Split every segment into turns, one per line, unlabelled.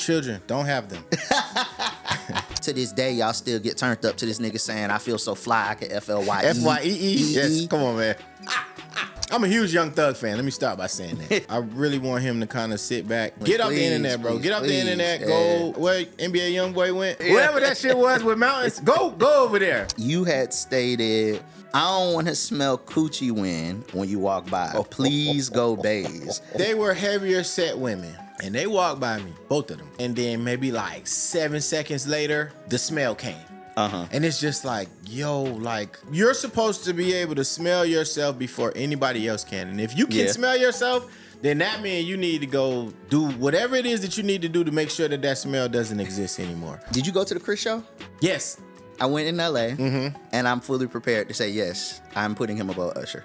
children, don't have them.
To this day, y'all still get turned up to this nigga saying, I feel so fly, I can FLYE.
FYEE? Yes, come on, man. I'm a huge Young Thug fan. Let me start by saying that. I really want him to kind of sit back. Get off the internet, bro. Get off the internet.
Yeah.
Go where NBA Youngboy went. Yeah. Wherever that shit was with mountains, go over there.
You had stated, I don't want to smell coochie when you walk by. Please go Baze.
They were heavier set women. And they walked by me, both of them. And then maybe like 7 seconds later, the smell came. And it's just like, yo, like, you're supposed to be able to smell yourself before anybody else can. And if you can smell yourself, then that means you need to go do whatever it is that you need to do to make sure that that smell doesn't exist anymore.
Did you go to the Chris show?
Yes.
I went in LA, and I'm fully prepared to say yes, I'm putting him above Usher.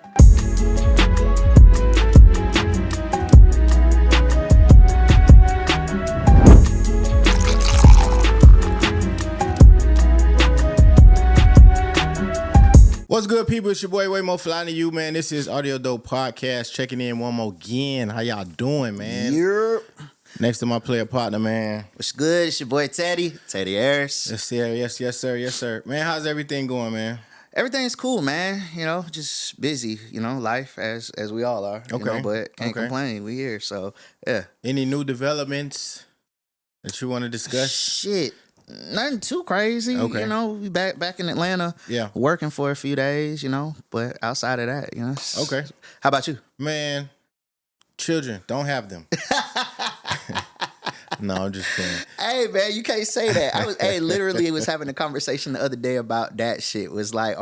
What's good, people? It's your boy, Way More Fly Than You, man. This is Audio Dope Podcast. Checking in one more again. How y'all doing, man?
Yep.
Next to my player partner, man.
What's good? It's your boy, Teddy Harris.
Yes, sir. Yes, sir. Man, how's everything going, man?
Everything's cool, man. You know, just busy, you know, life as we all are.
Okay.
You know, but can't complain. We here, so, yeah.
Any new developments that you want to discuss?
Shit. Nothing too crazy, you know. We back in Atlanta, working for a few days, you know. But outside of that, you know.
Okay.
How about you,
man? Children, don't have them. No, I'm just kidding.
Hey, man, you can't say that. Literally was having a conversation the other day about that shit. It was like,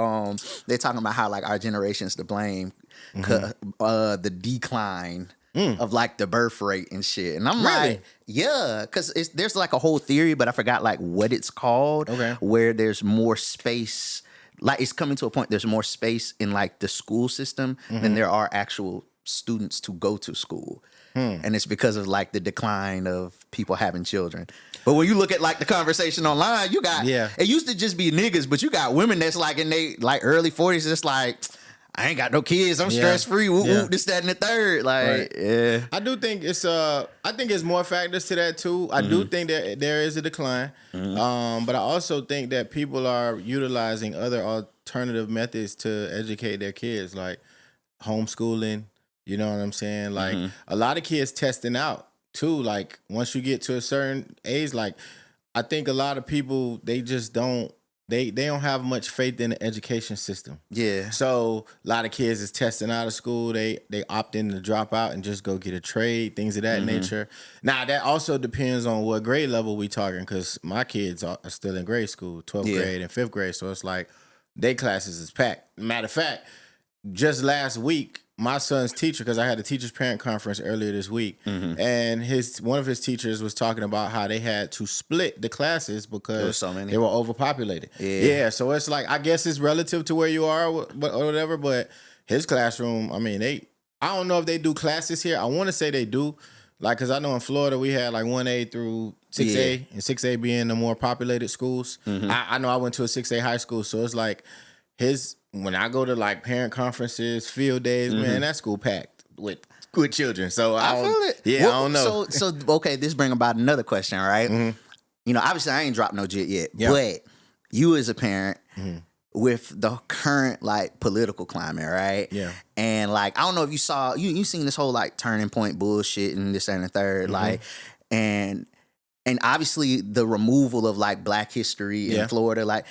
they're talking about how like our generation's to blame, the decline. Of like the birth rate and shit. And I'm like, yeah, because there's like a whole theory, but I forgot like what it's called, where there's more space. Like it's coming to a point, there's more space in like the school system than there are actual students to go to school. And it's because of like the decline of people having children. But when you look at like the conversation online, you got, it used to just be niggas, but you got women that's like in they like early 40s, just like, I ain't got no kids. I'm stress free. This, that, and the third. Like,
I do think it's I think it's more factors to that too. I do think that there is a decline, but I also think that people are utilizing other alternative methods to educate their kids, like homeschooling. You know what I'm saying? Like a lot of kids testing out too. Like once you get to a certain age, like I think a lot of people they just don't. They don't have much faith in the education system. Yeah. So a lot of kids is testing out of school. They opt in to drop out and just go get a trade, things of that nature. Now, that also depends on what grade level we talking, because my kids are still in grade school, 12th grade and 5th grade. So it's like their classes is packed. Matter of fact, just last week, my son's teacher, because I had a teacher's parent conference earlier this week, and one of his teachers was talking about how they had to split the classes because they were overpopulated. Yeah, so it's like, I guess it's relative to where you are or whatever, but his classroom, I mean, I don't know if they do classes here. I want to say they do, like, because I know in Florida we had like 1A through 6A, and 6A being the more populated schools. I know I went to a 6A high school, so it's like when I go to like parent conferences, field days, man, that school packed with good children. So I feel it. Yeah, I don't know.
So okay, this bring about another question, right? You know, obviously I ain't dropped no jit yet, but you as a parent with the current like political climate, right? Yeah. And like I don't know if you saw you seen this whole like turning point bullshit and this and the third, like and obviously the removal of like Black history in Florida, like.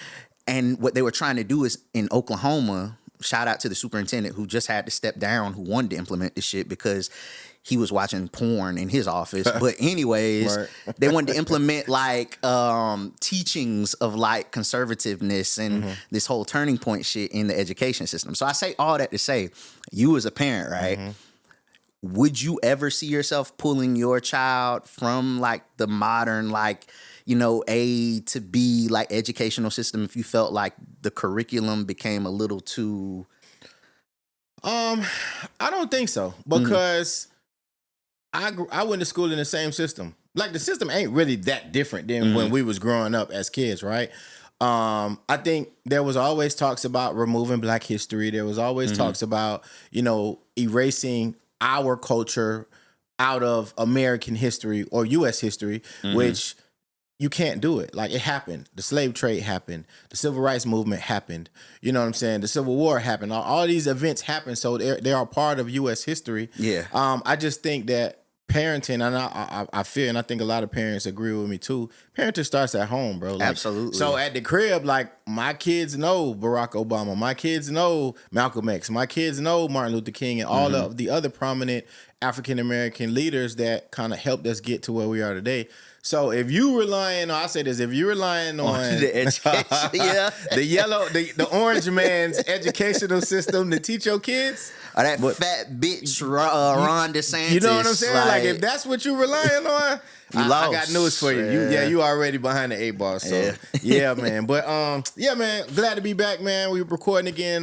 And what they were trying to do is in Oklahoma, shout out to the superintendent who just had to step down, who wanted to implement this shit because he was watching porn in his office. But anyways, they wanted to implement like teachings of like conservativeness and this whole turning point shit in the education system. So I say all that to say, you as a parent, right? Would you ever see yourself pulling your child from like the modern, like, you know, A to B, like educational system if you felt like the curriculum became a little too?
I don't think so, because I went to school in the same system. Like the system ain't really that different than when we was growing up as kids, right? I think there was always talks about removing Black history. There was always talks about, you know, erasing our culture out of American history or U.S. history, which you can't do it. Like, it happened. The slave trade happened. The civil rights movement happened. You know what I'm saying? The Civil War happened. All these events happened, so they are part of U.S. history.
Yeah.
I just think that parenting, and I feel, and I think a lot of parents agree with me too, parenting starts at home, bro. Like,
absolutely.
So at the crib, like, my kids know Barack Obama. My kids know Malcolm X. My kids know Martin Luther King and all of the other prominent African-American leaders that kind of helped us get to where we are today. So if you relying on, I say this, if you're relying on
the education,
the orange man's educational system to teach your kids,
or that fat bitch Ron DeSantis,
you know what I'm saying? Like if that's what you're relying on, I got news for you. You already behind the 8 ball. So yeah, man. But man, glad to be back, man. We recording again.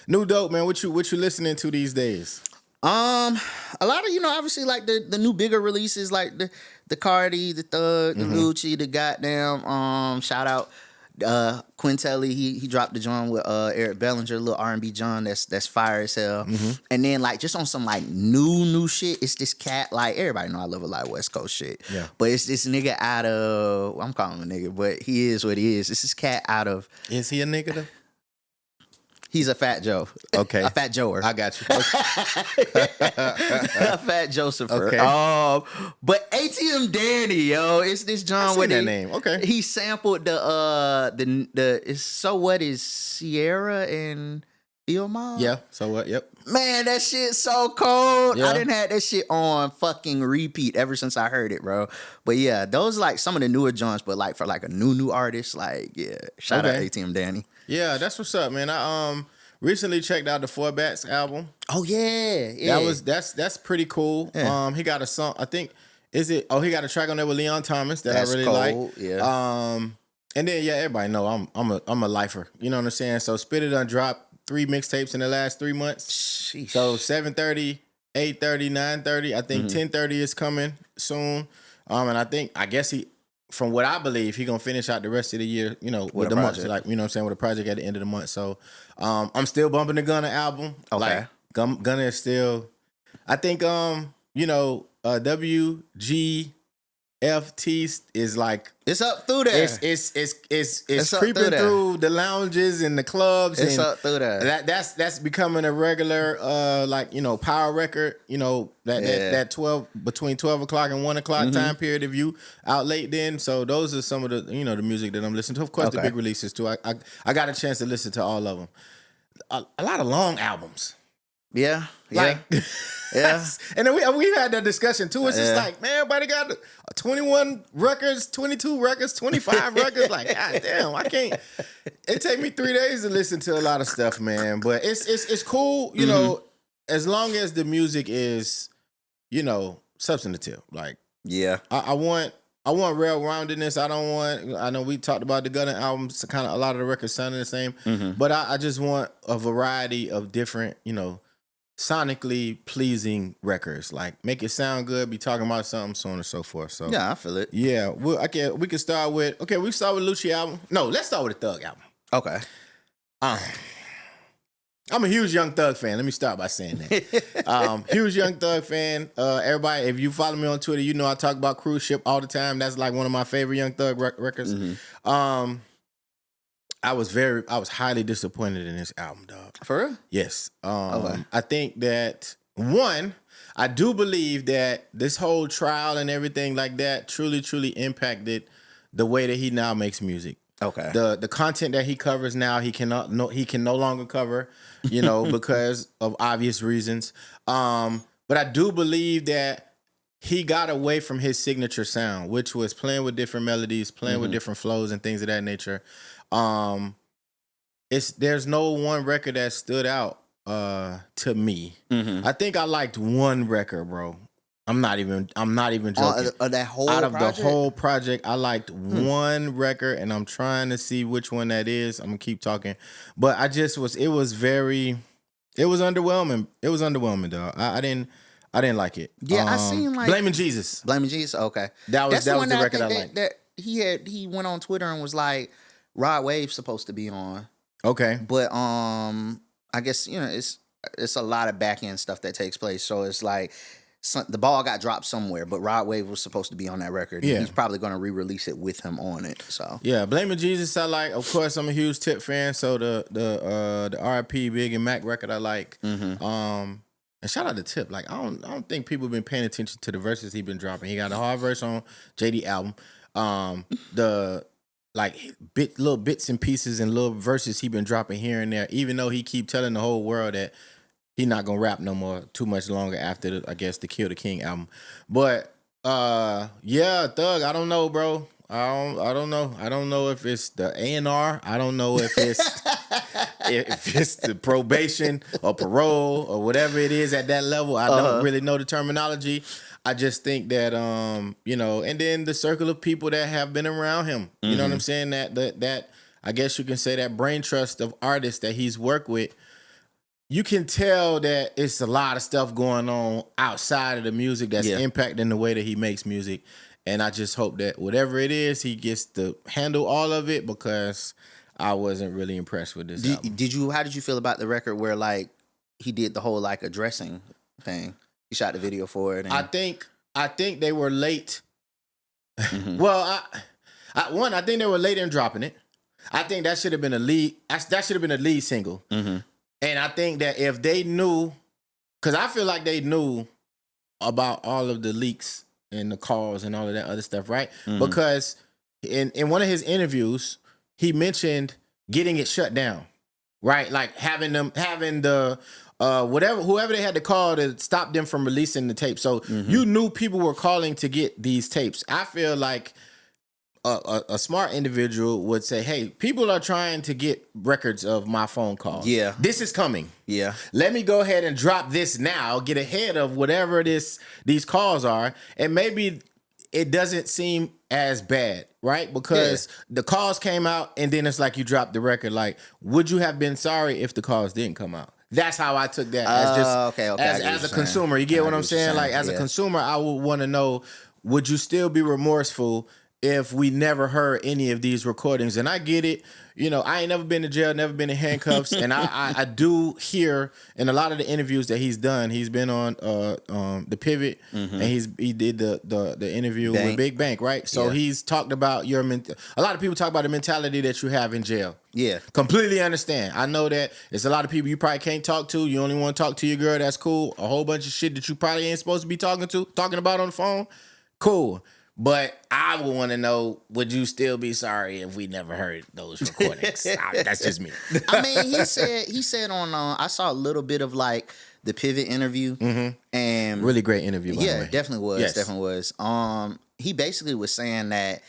New dope, man. What you listening to these days?
A lot of, obviously like the new bigger releases, like the Cardi, the Thug, the Lucci, the goddamn shout out Quintelli. He dropped the joint with Eric Bellinger, a little R&B John that's fire as hell. And then like just on some like new shit, it's this cat, like everybody know I love a lot of West Coast shit. Yeah. But it's this nigga out of, I'm calling him a nigga, but he is what he is. It's this cat out of,
is he a nigga though?
He's a Fat Joe.
Okay.
A Fat Joer.
I got you.
A Fat Josepher. Okay. But ATM Danny, yo. It's this John with
that name. Okay.
He sampled the it's So What is Sierra and Ilma?
Yeah. So what? Yep.
Man, that shit's so cold. Yeah. I didn't have that shit on fucking repeat ever since I heard it, bro. But yeah, those like some of the newer joints, but like for like a new artist, like yeah. Shout out ATM Danny.
Yeah, that's what's up, man. I recently checked out the Four Bats album.
Oh yeah.
That's pretty cool. Yeah. He got a song, I think, he got a track on there with Leon Thomas that I really like.
Yeah.
And then everybody know I'm a lifer. You know what I'm saying? So Spit It done dropped 3 mixtapes in the last 3 months.
Sheesh.
So 7:30, 8:30, 9:30. I think 10:30 is coming soon. And I guess from what I believe, he gonna finish out the rest of the year, with the month, like, you know what I'm saying, with a project at the end of the month. So, I'm still bumping the Gunna album.
Okay.
Like, Gunna is still, I think, WGFT is like,
it's up through there.
It's creeping through the lounges and the clubs.
It's up through there.
That's becoming a regular, power record. That 12 between 12 o'clock and 1 o'clock time period. If you out late, then so those are some of the the music that I'm listening to. Of course, the big releases too. I got a chance to listen to all of them. A lot of long albums.
Yeah.
Like,
yeah.
And then we had that discussion too. It's just like, man, everybody got 21 records, 22 records, 25 records. Like, god damn, I can't. It take me 3 days to listen to a lot of stuff, man. But it's cool, as long as the music is, substantive. Like,
yeah,
I want well-roundedness. I know we talked about the Gunna albums, kind of a lot of the records sounding the same, but I just want a variety of different, sonically pleasing records. Like, make it sound good, be talking about something, so on and so forth. So
yeah, I feel it.
Yeah, we can start with we start with Lucci album. No, let's start with the Thug album.
Okay.
I'm a huge Young Thug fan. Let me start by saying that. Huge Young Thug fan. Everybody, if you follow me on Twitter, you know I talk about Cruise Ship all the time. That's like one of my favorite Young Thug records. I was highly disappointed in this album, dog.
For real?
Yes. I think that, one, I do believe that this whole trial and everything like that truly, truly impacted the way that he now makes music.
Okay.
The content that he covers now, he can no longer cover, because of obvious reasons. But I do believe that he got away from his signature sound, which was playing with different melodies, playing with different flows and things of that nature. There's no one record that stood out to me. I think I liked one record, bro. I'm not even joking.
That whole
out of
project?
the whole project, I liked one record, and I'm trying to see which one that is. I'm gonna keep talking, but it was underwhelming. It was underwhelming, dog. I didn't like it.
Yeah, I seen like
Blaming Jesus.
Okay,
That was the record I liked.
That he went on Twitter and was like, Rod Wave's supposed to be on.
Okay,
but I guess it's a lot of back end stuff that takes place. So it's like the ball got dropped somewhere, but Rod Wave was supposed to be on that record.
Yeah.
And he's probably going to re-release it with him on it. So
yeah, Blaming Jesus I like. Of course, I'm a huge Tip fan, so the R.I.P. Big and Mac record I like. And shout out to Tip. Like I don't think people have been paying attention to the verses he been dropping. He got a hard verse on JD album. The like little bits and pieces and little verses he been dropping here and there. Even though he keep telling the whole world that he not gonna rap no more too much longer after I guess the Kill the King album. But yeah, Thug, I don't know, bro. I don't know. I don't know if it's the A&R. I don't know if it's if it's the probation or parole or whatever it is at that level. I don't really know the terminology. I just think that you know, and then the circle of people that have been around him. You know what I'm saying? That I guess you can say that brain trust of artists that he's worked with. You can tell that it's a lot of stuff going on outside of the music that's impacting the way that he makes music. And I just hope that whatever it is, he gets to handle all of it, because I wasn't really impressed with this album.
How did you feel about the record where like he did the whole like addressing thing? He shot the video for it. And...
I think they were late. Well, I think they were late in dropping it. I think that should have been a lead. That should have been a lead single. And I think that if they knew, because I feel like they knew about all of the leaks and the calls and all of that other stuff, right? Because in one of his interviews, he mentioned getting it shut down, right? Like having the whoever they had to call to stop them from releasing the tape. So you knew people were calling to get these tapes. I feel like a smart individual would say, hey, people are trying to get records of my phone calls. Yeah. This is coming. Yeah. Let me go ahead and drop this now, get ahead of whatever these calls are, and maybe it doesn't seem as bad, right? Because the calls came out, and then it's like you dropped the record. Like, would you have been sorry if the calls didn't come out? That's how I took that as just as a consumer. You get what I'm saying? Like, as a consumer, I would want to know, would you still be remorseful if we never heard any of these recordings? And I get it. You know, I ain't never been to jail, never been in handcuffs. And I do hear in a lot of the interviews that he's done, he's been on The Pivot, and he did the interview with Big Bank, right? So he's talked about a lot of people talk about the mentality that you have in jail. Yeah. Completely understand. I know that it's a lot of people you probably can't talk to. You only want to talk to your girl, that's cool. A whole bunch of shit that you probably ain't supposed to be talking about on the phone. Cool. But I would want to know, would you still be sorry if we never heard those recordings? That's just me.
I mean, he said on I saw a little bit of like the Pivot interview, and
really great interview. By the way.
Definitely was. Yes. Definitely was. He basically was saying that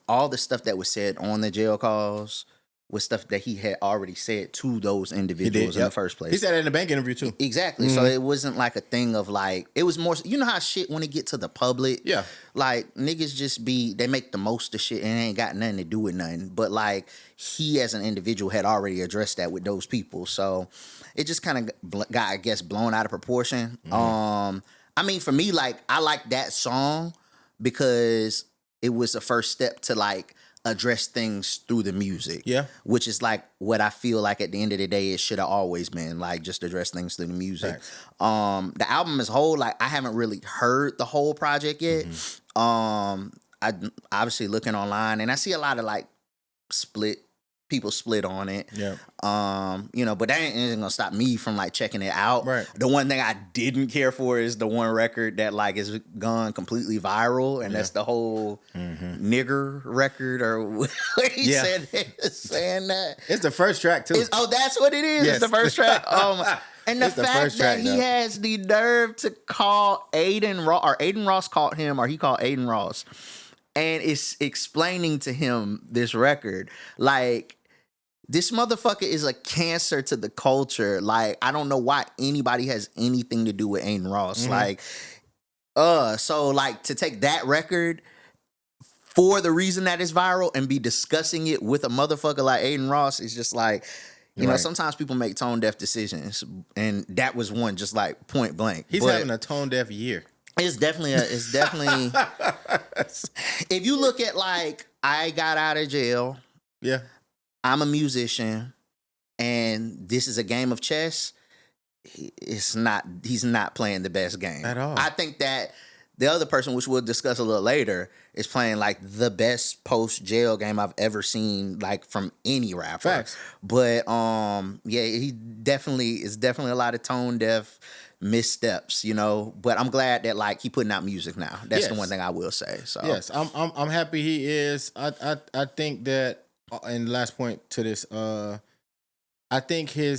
all the stuff that was said on the jail calls was stuff that he had already said to those individuals in the first place.
He said that in the Bank interview too.
Exactly. So it wasn't like a thing of like, it was more, you know how shit when it get to the public, like niggas just they make the most of shit and it ain't got nothing to do with nothing. But like he as an individual had already addressed that with those people. So it just kind of got, I guess, blown out of proportion. I mean, for me, like I like that song because it was a first step to like address things through the music. Yeah. Which is like what I feel like at the end of the day it should have always been, like just address things through the music. Thanks. The album as a whole, like I haven't really heard the whole project yet. I obviously looking online and I see a lot of like people split on it. Yeah. You know, but that ain't gonna stop me from like checking it out. Right. The one thing I didn't care for is the one record that like is gone completely viral, and that's the whole nigger record or what he said saying that.
It's the first track too.
That's what it is. Yes. It's the first track. And the fact that he has the nerve to call Aiden Ross called him, or he called Aiden Ross, and it's explaining to him this record. Like, this motherfucker is a cancer to the culture. Like, I don't know why anybody has anything to do with Aiden Ross. Like, so like to take that record for the reason that it's viral and be discussing it with a motherfucker like Aiden Ross is just like, you know, sometimes people make tone deaf decisions, and that was one, just like point blank.
He's having a tone deaf year.
It's definitely if you look at like, I got out of jail. Yeah. I'm a musician and this is a game of chess. he's not playing the best game
at all.
I think that the other person, which we'll discuss a little later, is playing like the best post jail game I've ever seen, like from any rapper.
Facts.
But he definitely a lot of tone deaf missteps, But I'm glad that like he putting out music now. That's the one thing I will say. So
yes, I'm happy he is. I think that, and the last point to this, I think he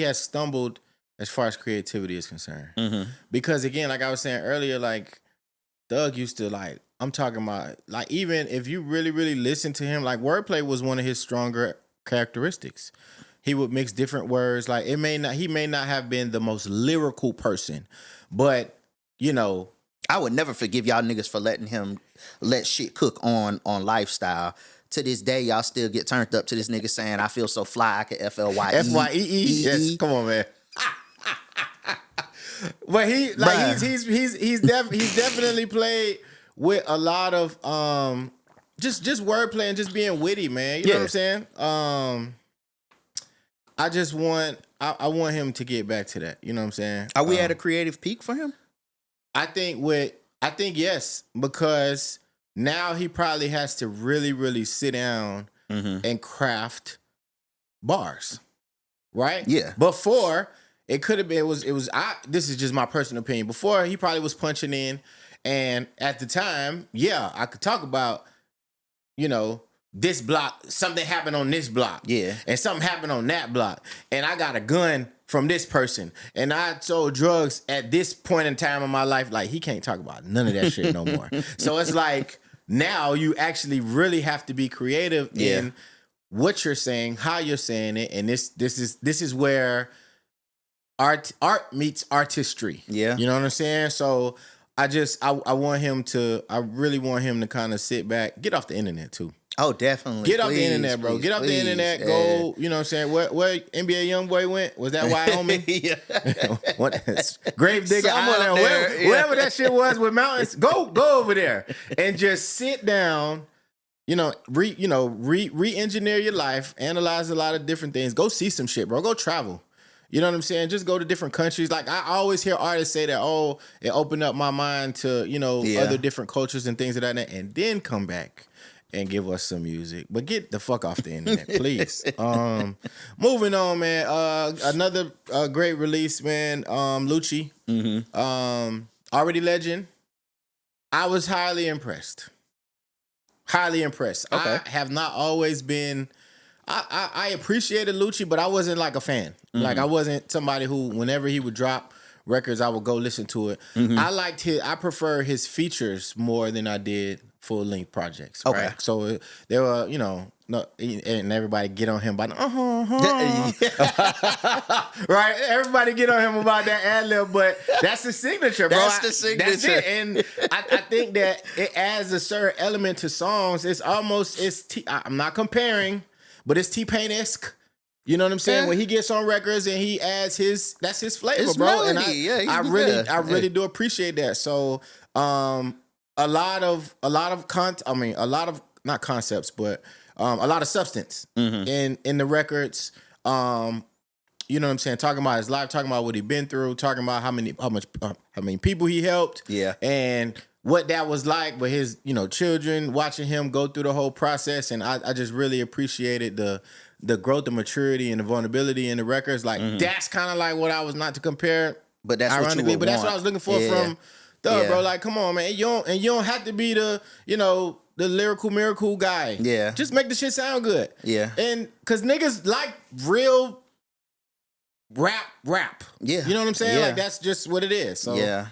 has stumbled as far as creativity is concerned.
Mm-hmm.
Because again, like I was saying earlier, like Thug used to like, I'm talking about like, even if you really, really listen to him, like wordplay was one of his stronger characteristics. He would mix different words. Like he may not have been the most lyrical person, but
I would never forgive y'all niggas for letting him let shit cook on Lifestyle. To this day, y'all still get turned up to this nigga saying, I feel so fly, I can FLYE.
FYEE? Yes, come on, man. But he's definitely played with a lot of just wordplay and just being witty, man. You know what I'm saying? I want him to get back to that. You know what I'm saying?
Are we at a creative peak for him?
I think yes, because now he probably has to really, really sit down and craft bars. Right?
Yeah.
Before it could have been this is just my personal opinion. Before he probably was punching in, and at the time, I could talk about, this block, something happened on this block.
Yeah.
And something happened on that block. And I got a gun from this person. And I sold drugs at this point in time in my life. Like, he can't talk about none of that shit no more. So it's like, now you actually really have to be creative in what you're saying, how you're saying it. And this is where art meets artistry.
Yeah.
You know what I'm saying? So I want him to, I really want him to kind of sit back, get off the internet too.
Oh, definitely.
Get off the internet, bro. Get off the internet. Go, you know what I'm saying? Where NBA Youngboy went? Was that Wyoming?
Yeah.
Grave digger. Wherever that shit was with mountains, go over there and just sit down. Re-engineer your life, analyze a lot of different things. Go see some shit, bro. Go travel. You know what I'm saying? Just go to different countries. Like I always hear artists say that, it opened up my mind to, other different cultures and things of that, and then come back and give us some music. But get the fuck off the internet, please. Moving on, man. Another great release, man. Lucci.
Mm-hmm.
Already Legend. I was highly impressed. Highly impressed.
Okay.
I have not always been. I appreciated Lucci, but I wasn't like a fan. Mm-hmm. Like I wasn't somebody who, whenever he would drop records, I would go listen to it. Mm-hmm. I prefer his features more than I did full length projects.
Okay.
Right? So there were, and everybody get on him about right. Everybody get on him about that ad lib, but that's the signature, bro.
That's the signature.
That's it. And I think that it adds a certain element to songs. I'm not comparing, but it's T-Pain-esque. You know what I'm saying?
Yeah.
When he gets on records and he adds that's his flavor,
it's
bro.
Melody.
And I really do appreciate that. So, a lot of not concepts, but a lot of substance in the records. You know what I'm saying? Talking about his life, talking about what he's been through, talking about how many people he helped, and what that was like. But his children watching him go through the whole process, and I just really appreciated the growth, the maturity, and the vulnerability in the records. Like that's kind of like what I was, not to compare,
but that's ironically,
what you would
that's
what I was looking for from Thug, bro. Like, come on, man. You don't have to be the lyrical miracle guy.
Yeah.
Just make the shit sound good.
Yeah.
And cause niggas like real rap.
Yeah.
You know what I'm saying?
Yeah.
Like that's just what it is. So
yeah.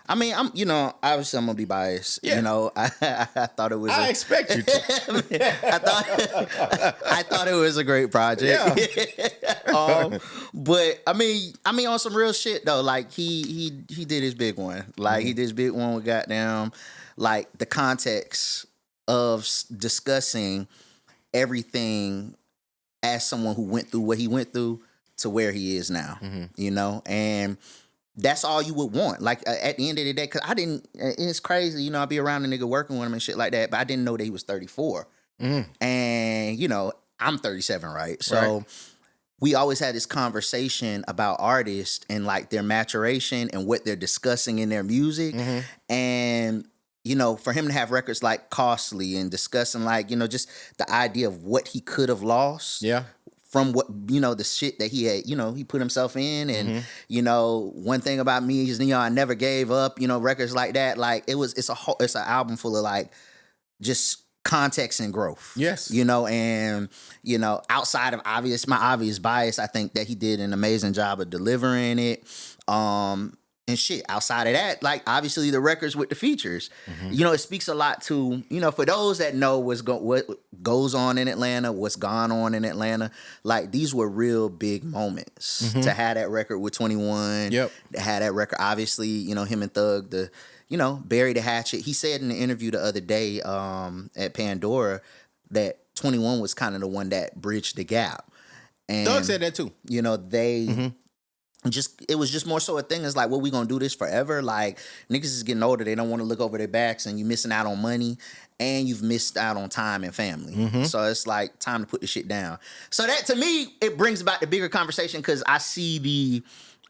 I mean, obviously I'm gonna be biased.
Yeah.
I thought it was.
I expect you to.
I thought it was a great project. Yeah. But I mean, on some real shit though. Like he did his big one. Like he did his big one with goddamn, like the context of discussing everything as someone who went through what he went through to where he is now. And that's all you would want. Like at the end of the day, because it's crazy, I'd be around a nigga working with him and shit like that, but I didn't know that he was 34. And, I'm 37, right? So we always had this conversation about artists and like their maturation and what they're discussing in their music. And, you know, for him to have records like Costly and discussing like, you know, just the idea of what he could have lost.
Yeah.
From what, you know, the shit that he had, you know, he put himself in. And, you know, one thing about me is, you know, I never gave up, you know, records like that. Like it's an album full of like just context and growth.
Yes.
You know, and, you know, outside of my obvious bias, I think that he did an amazing job of delivering it. And shit, outside of that, like obviously the records with the features, you know, it speaks a lot to, you know, for those that know what goes on in Atlanta, what's gone on in Atlanta, like these were real big moments to have that record with 21.
Yep.
To have that record, obviously, you know, him and Thug, you know, bury the hatchet. He said in the interview the other day at Pandora that 21 was kind of the one that bridged the gap. And
Thug said that too.
You know, they it was just more so a thing. It's like, what, we gonna do this forever? Like, niggas is getting older. They don't want to look over their backs, and you missing out on money, and you've missed out on time and family. So it's like time to put the shit down. So that, to me, it brings about the bigger conversation, because I see the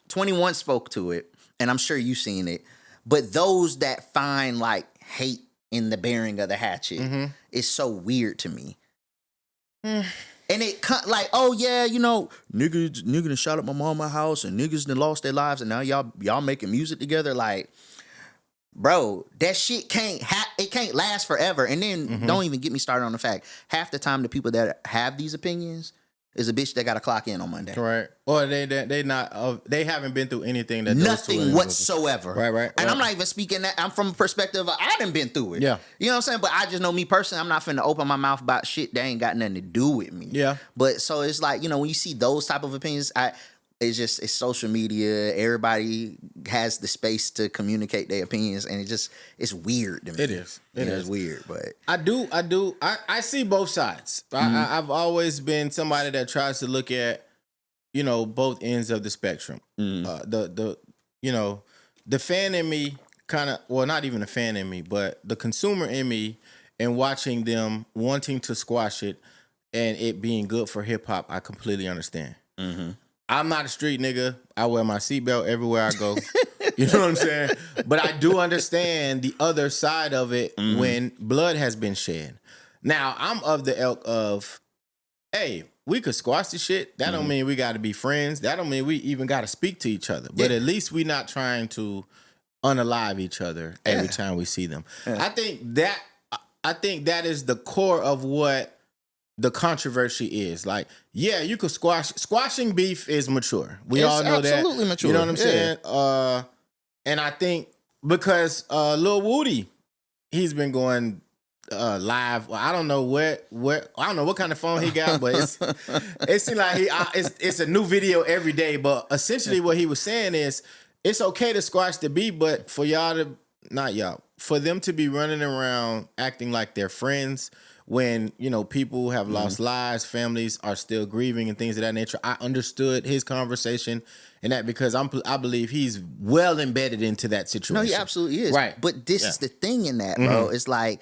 21 spoke to it, and I'm sure you've seen it. But those that find like hate in the bearing of the hatchet is so weird to me. And it like, oh yeah, you know, niggas done shot up my mama's house, and niggas done lost their lives, and now y'all making music together. Like, bro, that shit can't last forever. And then don't even get me started on the fact, half the time the people that have these opinions is a bitch that got to clock in on Monday.
Right. Or they not they haven't been through anything that
nothing whatsoever.
Right.
And I'm not even speaking that. I'm from a perspective of, I done been through it.
Yeah.
You know what I'm saying? But I just know me personally, I'm not finna open my mouth about shit that ain't got nothing to do with me.
Yeah.
But so it's like, you know, when you see those type of opinions, it's social media. Everybody has the space to communicate their opinions, and it's weird to me.
It is.
It's weird, but
I see both sides. I've always been somebody that tries to look at, you know, both ends of the spectrum. The you know, the fan in me kind of, well, not even a fan in me, but the consumer in me, and watching them wanting to squash it and it being good for hip hop, I completely understand. I'm not a street nigga. I wear my seatbelt everywhere I go. You know what I'm saying? But I do understand the other side of it when blood has been shed. Now, I'm of the ilk of, hey, we could squash the shit. That don't mean we got to be friends. That don't mean we even got to speak to each other. But at least we not trying to unalive each other every time we see them. I think that is the core of what the controversy is. Like, yeah, you could squashing beef is mature. It's all know that.
Absolutely mature.
You know what I'm saying? And I think because Lil Woody, he's been going live. Well, I don't know what I don't know what kind of phone he got, but it seems like it's a new video every day. But essentially, what he was saying is, it's okay to squash the beef, but for for them to be running around acting like they're friends when, you know, people have lost lives, families are still grieving and things of that nature. I understood his conversation and that, because I believe he's well embedded into that situation.
No, he absolutely is.
Right.
But this is the thing in that, bro. It's like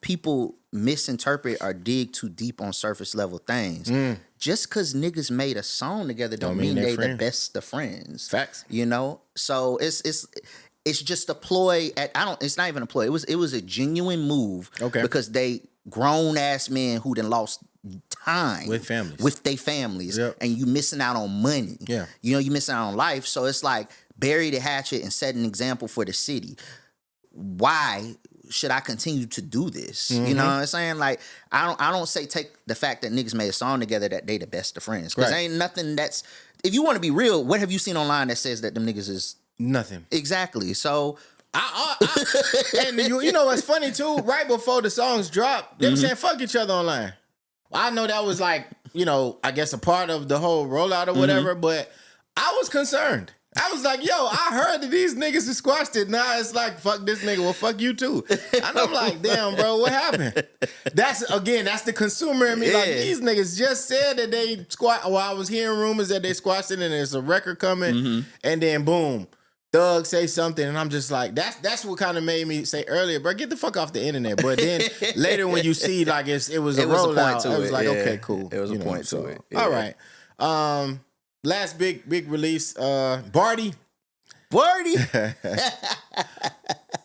people misinterpret or dig too deep on surface level things. Just because niggas made a song together don't mean they the best of friends.
Facts.
You know? So it's just a ploy it's not even a ploy. It was a genuine move.
Okay.
Because they grown ass men who done lost time
with
their families, and you missing out on money.
Yeah.
You know, you missing out on life. So it's like, bury the hatchet and set an example for the city. Why should I continue to do this? You know what I'm saying? Like, I don't say take the fact that niggas made a song together that they the best of friends. Because ain't nothing that's, if you want to be real, what have you seen online that says that them niggas is
nothing? Exactly.
So
and you know what's funny too? Right before the songs dropped, they were saying fuck each other online. Well, I know that was like, you know, I guess a part of the whole rollout or whatever, but I was concerned. I was like, yo, I heard that these niggas have squashed it. Now it's like, fuck this nigga. Well, fuck you too. And I'm like, damn, bro, what happened? That's the consumer in me. Like, these niggas just said that they squashed. Well, I was hearing rumors that they squashed it and there's a record coming. And then boom, Thug say something, and I'm just like, that's what kind of made me say earlier, bro, get the fuck off the internet. But then later when you see like it was a rollout, I was like, okay, cool.
It was a point to it.
All right. Last big release, Barty.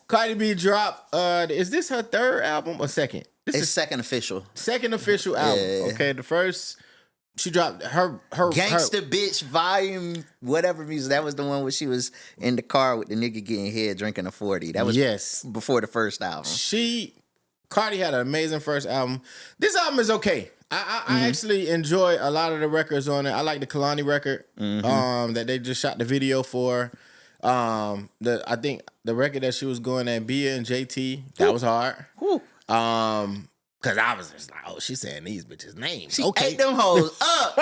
Cardi B dropped. Is this her third album or second?
It's second official.
Second official album. Yeah. Okay, the first she dropped her
Gangsta Bitch Volume whatever music. That was the one where she was in the car with the nigga getting head drinking a 40. That was before the first album.
Cardi had an amazing first album. This album is okay. I actually enjoy a lot of the records on it. I like the Kalani record that they just shot the video for. I think the record that she was going at Bia and JT, that was hard. Cause I was just like, oh, she's saying these bitches' names.
She ate them hoes up.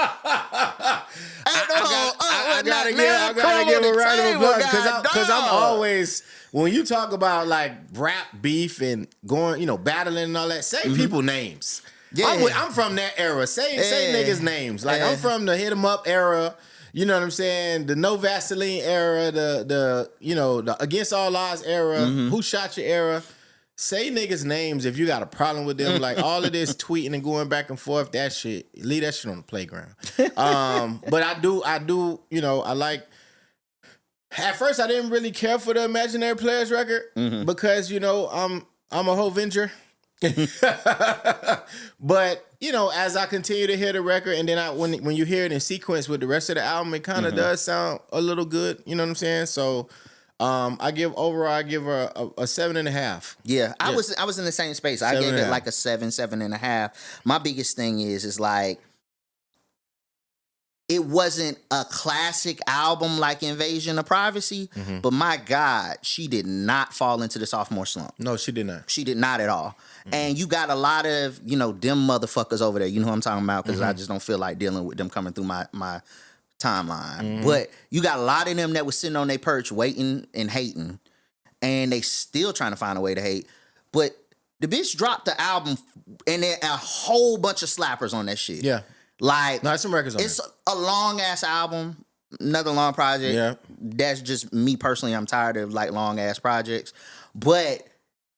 I gotta give a round of applause because I'm always, when you talk about like rap beef and going, battling and all that, say people names. Yeah. I'm from that era. Say niggas names. Like I'm from the hit 'em up era. You know what I'm saying? The no Vaseline era, the against all odds era, who shot your era. Say niggas names if you got a problem with them. Like all of this tweeting and going back and forth, that shit, leave that shit on the playground. But I do, I like. At first, I didn't really care for the Imaginary Players record because I'm a whole venture. But as I continue to hear the record, and then when you hear it in sequence with the rest of the album, it kind of does sound a little good. You know what I'm saying? So. I give her a 7.5.
Yeah, I was in the same space. I gave it like a 7.5. My biggest thing is like it wasn't a classic album like Invasion of Privacy, but my God, she did not fall into the sophomore slump.
No, she did not.
She did not at all. And you got a lot of them motherfuckers over there. You know what I'm talking about? Because I just don't feel like dealing with them coming through my timeline. But you got a lot of them that was sitting on their perch waiting and hating, and they still trying to find a way to hate. But the bitch dropped the album and there a whole bunch of slappers on that shit.
Yeah.
Like,
no, some records on
it's a long ass album, another long project. Yeah. That's just me personally. I'm tired of like long ass projects. But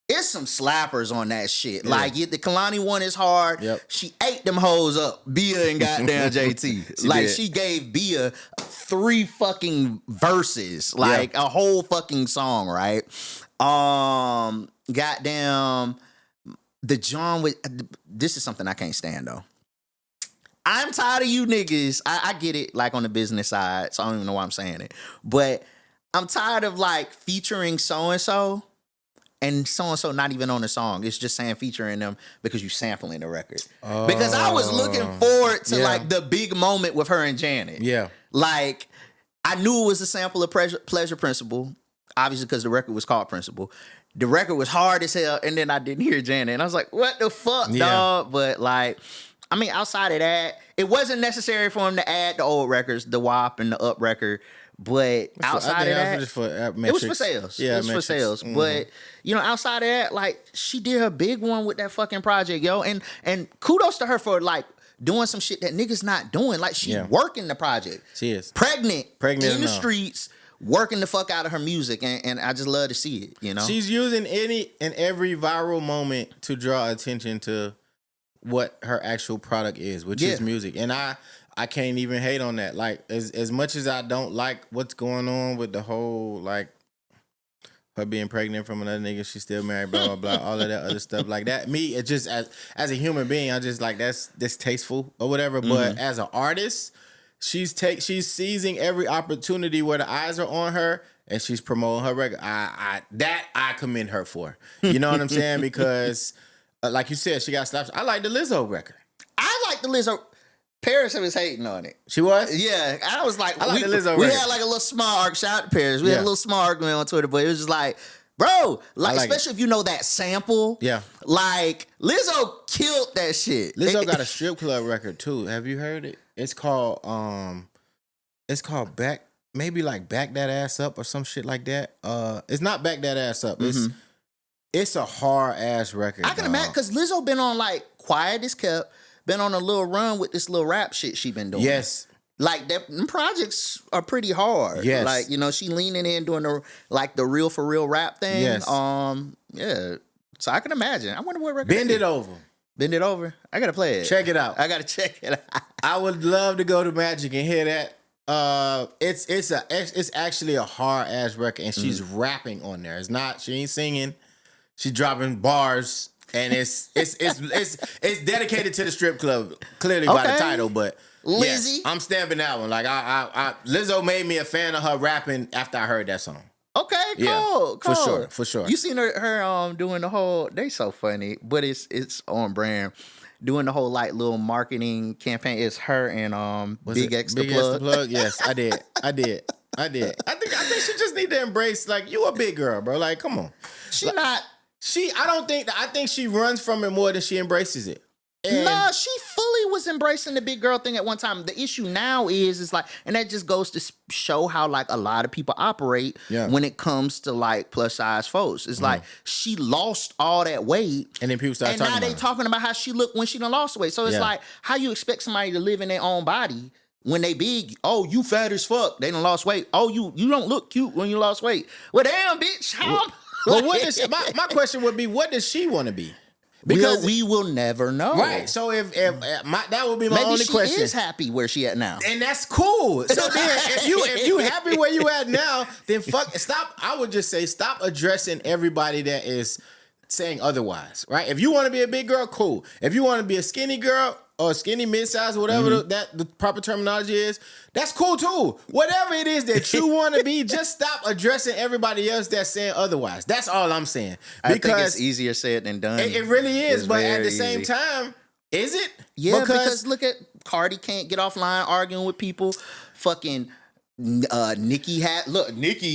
it's some slappers on that shit. Yeah. Like the Kalani one is hard. Yep. She ate them hoes up. Bia and goddamn JT. She gave Bia 3 fucking verses. Like a whole fucking song, right? Goddamn the John with this is something I can't stand though. I'm tired of you niggas. I get it like on the business side, so I don't even know why I'm saying it. But I'm tired of like featuring so-and-so. And so-and-so not even on the song. It's just saying featuring them because you sampling the record. Because I was looking forward to like the big moment with her and Janet. Yeah. Like, I knew it was a sample of Pleasure Principle, obviously because the record was called Principle. The record was hard as hell, and then I didn't hear Janet. And I was like, what the fuck, dog? But like, I mean, outside of that, it wasn't necessary for him to add the old records, the WAP and the Up record. But outside of that, it was for sales. Yeah, it was for sales. But outside of that, like she did her big one with that fucking project, yo. And kudos to her for like doing some shit that niggas not doing. Like she working the project.
She is
pregnant in the streets, working the fuck out of her music, and I just love to see it.
She's using any and every viral moment to draw attention to what her actual product is, which is music, and I can't even hate on that. Like, as much as I don't like what's going on with the whole, like, her being pregnant from another nigga, she's still married, blah, blah, blah, all of that other stuff like that. Me, it's just, as a human being, I just, like, that's distasteful or whatever. But as an artist, she's seizing every opportunity where the eyes are on her, and she's promoting her record. I commend her for. You know what I'm saying? Because, like you said, she got slaps. I like the Lizzo record.
I like the Lizzo. Paris was hating on it.
She was?
Yeah. I was like,
I like the Lizzo
we
record.
had like a little small argument. Shout out to Paris. We had a little small argument on Twitter, but it was just like, bro, like especially if you know that sample. Yeah. Like, Lizzo killed that shit.
Lizzo got a strip club record too. Have you heard it? It's called Back That Ass Up or some shit like that. It's not Back That Ass Up. It's a hard ass record.
I can imagine because Lizzo been on like Quiet as Kept. Been on a little run with this little rap shit she been doing. Yes. Like, them projects are pretty hard. Yes. Like, she leaning in doing the real for real rap thing. Yes. Yeah. So I can imagine. I wonder what record.
Bend It Over.
Bend it over. I gotta play it.
Check it out.
I gotta check it out.
I would love to go to Magic and hear that. It's actually a hard ass record, and she's rapping on there. It's not. She ain't singing. She's dropping bars, and it's dedicated to the strip club. Clearly by the title, but
Lizzie,
yes, I'm stamping that one. Like Lizzo made me a fan of her rapping after I heard that song.
Okay, cool.
For sure.
You seen her doing the whole? They so funny, but it's on brand. Doing the whole like little marketing campaign. It's her and Big X the Plug.
Yes, I did. I think she just need to embrace, like, you a big girl, bro. Like, come on. I think she runs from it more than she embraces it.
No, she fully was embracing the big girl thing at one time. The issue now is like, and that just goes to show how like a lot of people operate when it comes to like plus size folks. It's like she lost all that weight,
and then people start talking about
now they talking about how she looked when she done lost weight. So it's like, how you expect somebody to live in their own body when they big? Oh, you fat as fuck. They done lost weight. Oh, you don't look cute when you lost weight. Well, damn, bitch. How?
Well, my question would be, what does she want to be?
Because we will never know.
Right. So if that would be my only question.
Maybe she is happy where she at now.
And that's cool. So then if you happy where you at now, then stop. I would just say stop addressing everybody that is saying otherwise. Right? If you want to be a big girl, cool. If you want to be a skinny girl or skinny mid-size, whatever the proper terminology is, that's cool too. Whatever it is that you want to be, just stop addressing everybody else that's saying otherwise. That's all I'm saying.
Because I think it's easier said than done.
It really is, but at the same time, is it?
Yeah, because look at Cardi can't get offline arguing with people. Fucking Nicki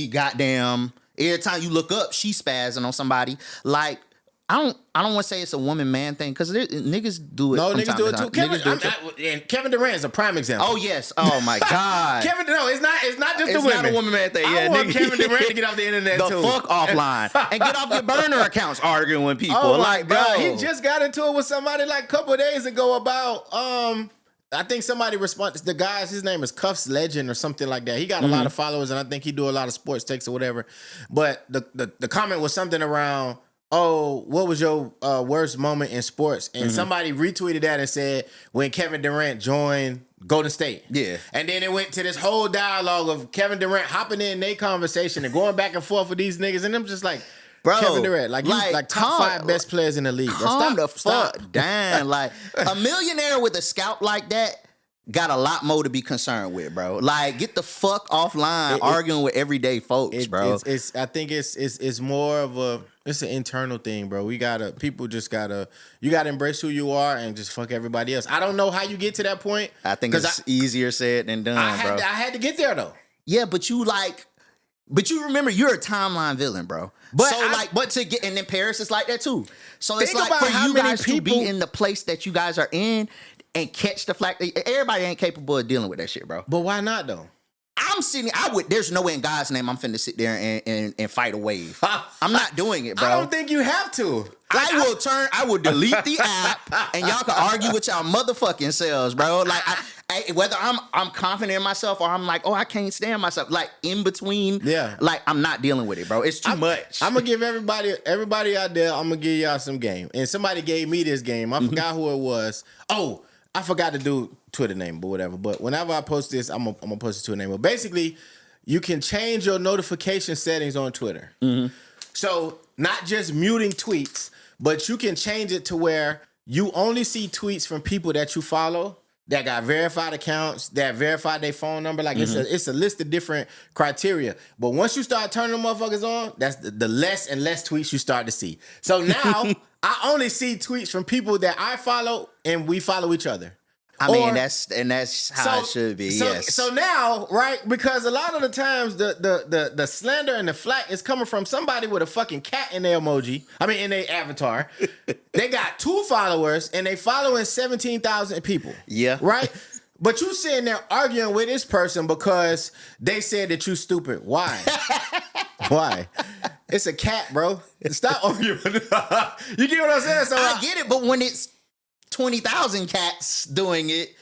goddamn, every time you look up, she spazzing on somebody. Like, I don't want to say it's a woman-man thing, because niggas do it.
No, niggas do it too. And Kevin Durant is a prime example.
Oh yes. Oh my God.
It's not just the women.
It's not a woman-man thing.
I want Kevin Durant to get off the internet too.
The fuck offline and get off your burner accounts arguing with people.
Oh
like,
bro, he just got into it with somebody like a couple of days ago about I think somebody responded. The guy's, his name is Cuffs Legend or something like that. He got a lot of followers, and I think he do a lot of sports takes or whatever. But the comment was something around, oh, what was your worst moment in sports? And somebody retweeted that and said, when Kevin Durant joined Golden State.
Yeah.
And then it went to this whole dialogue of Kevin Durant hopping in their conversation and going back and forth with these niggas. And I'm just like, bro, Kevin Durant, like top 5 best players in the league.
Calm the fuck down. Like, a millionaire with a scalp like that got a lot more to be concerned with, bro. Like, get the fuck offline arguing with everyday folks, bro.
I think it's more of it's an internal thing, bro. You gotta embrace who you are and just fuck everybody else. I don't know how you get to that point.
I think it's easier said than done, bro.
I had to get there though.
Yeah, but you remember you're a timeline villain, bro. But to get, and then Paris is like that too. So it's like for you guys to be in the place that you guys are in and catch the flack. Everybody ain't capable of dealing with that shit, bro.
But why not though?
There's no way in God's name I'm finna sit there and fight a wave. I'm not doing it, bro.
I don't think you have to.
I will delete the app and y'all can argue with y'all motherfucking selves, bro. Like, whether I'm confident in myself or I'm like, oh, I can't stand myself. Like, in between, like, I'm not dealing with it, bro. It's too much.
I'm gonna give everybody out there, I'm gonna give y'all some game. And somebody gave me this game. I forgot who it was. Oh, I forgot to do Twitter name, but whatever. But whenever I post this, I'm gonna post it to a name. But basically, you can change your notification settings on Twitter. So not just muting tweets, but you can change it to where you only see tweets from people that you follow, that got verified accounts, that verified their phone number. Like, it's a list of different criteria. But once you start turning them motherfuckers on, that's the less and less tweets you start to see. So now I only see tweets from people that I follow and we follow each other.
I mean, that's how it should be. Yes.
So now, right? Because a lot of the times the slander and the flack is coming from somebody with a fucking cat in their emoji. I mean, in their avatar. They got 2 followers and they following 17,000 people.
Yeah.
Right? But you sitting there arguing with this person because they said that you stupid. Why? Why? It's a cat, bro. Stop arguing. You get what I'm saying? So
I get it, but when it's 20,000 cats doing it,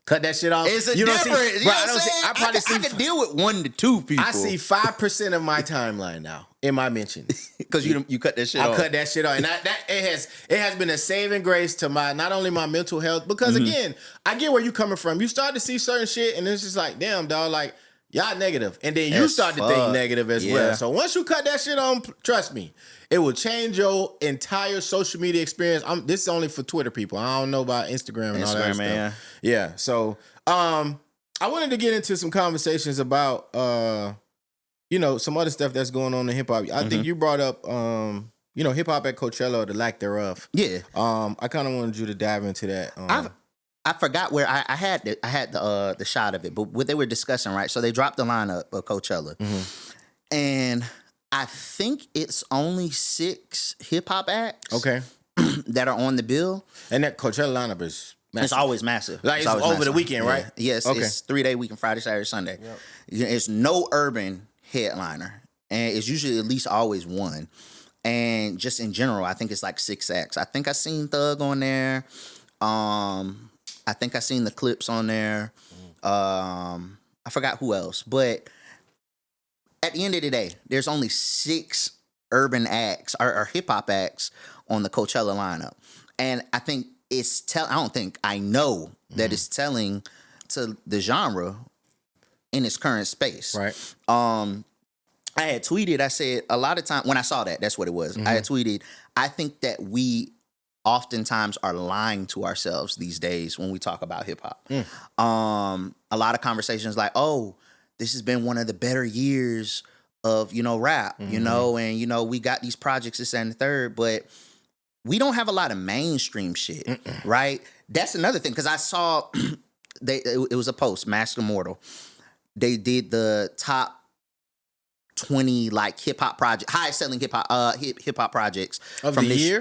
cut that shit off.
It's a
you
different.
Don't see,
you
bro,
know what I'm saying?
I probably
I can deal with 1 to 2 people.
I see 5% of my timeline now in my mentions
because you cut that shit off.
I cut that shit off, and it has been a saving grace to my not only my mental health because again, I get where you coming from. You start to see certain shit, and it's just like, damn, dog, like y'all negative, and then you start to think negative as well. So once you cut that shit on, trust me, it will change your entire social media experience. This is only for Twitter people. I don't know about Instagram and all that stuff. Yeah. So I wanted to get into some conversations about some other stuff that's going on in hip hop. I think you brought up hip hop at Coachella or the lack thereof.
Yeah.
I kind of wanted you to dive into that.
I forgot where I had the shot of it, but what they were discussing, right? So they dropped the lineup of Coachella, and I think it's only 6 hip hop acts, that are on the bill.
And that Coachella lineup is massive.
It's always massive.
Like it's over the weekend, right?
Yes, it's 3-day weekend, Friday, Saturday, Sunday. Yep. It's no urban headliner, and it's usually at least always one. And just in general, I think it's like 6 acts. I think I seen Thug on there. I think I seen the Clips on there. I forgot who else, but at the end of the day, there's only 6 urban acts or hip hop acts on the Coachella lineup, and I think I know that it's telling to the genre in its current space.
Right.
I had tweeted. I said a lot of time when I saw that, that's what it was. I had tweeted. I think that we oftentimes are lying to ourselves these days when we talk about hip hop. A lot of conversations like, oh, this has been one of the better years of, rap, and, we got these projects, this and the third, but we don't have a lot of mainstream shit, right? That's another thing, because I saw, it was a post, Mask Immortal. They did the top 20 like hip hop project, highest selling hip hop projects
of
from
the
this
year?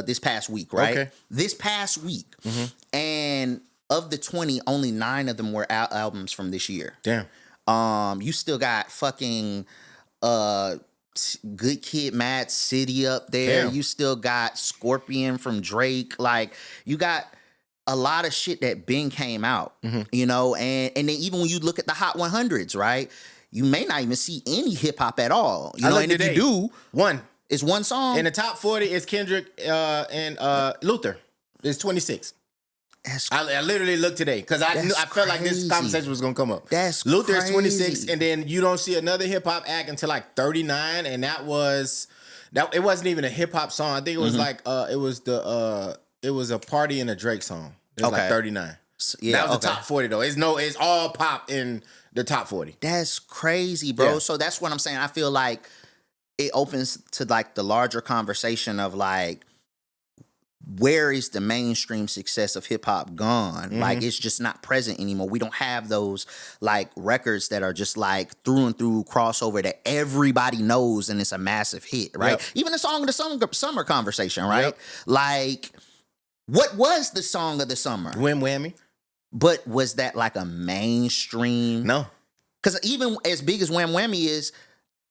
This past week, right?
Okay.
This past week, and of the 20, only 9 of them were albums from this year.
Damn.
You still got fucking Good Kid, Mad City up there.
Damn.
You still got Scorpion from Drake. Like you got a lot of shit that been came out, and then even when you look at the Hot 100s, right? You may not even see any hip hop at all. And if you do, it's one song.
In the top 40 is Kendrick and Luther. It's 26. I literally looked today because I felt like this conversation was gonna come up.
That's
Luther is
crazy.
26, and then you don't see another hip hop act until like 39, and it wasn't even a hip hop song. I think it was it was a Party and a Drake song. It was like 39. Yeah, that was the top 40 though. It's all pop in the top 40.
That's crazy, bro.
Yeah.
So that's what I'm saying. I feel like it opens to like the larger conversation of like, where is the mainstream success of hip hop gone? Like it's just not present anymore. We don't have those like records that are just like through and through crossover that everybody knows and it's a massive hit, right?
Yep.
Even the song of the summer conversation, right?
Yep.
Like, what was the song of the summer?
Wham Whammy.
But was that like a mainstream?
No.
Because even as big as Wham Whammy is,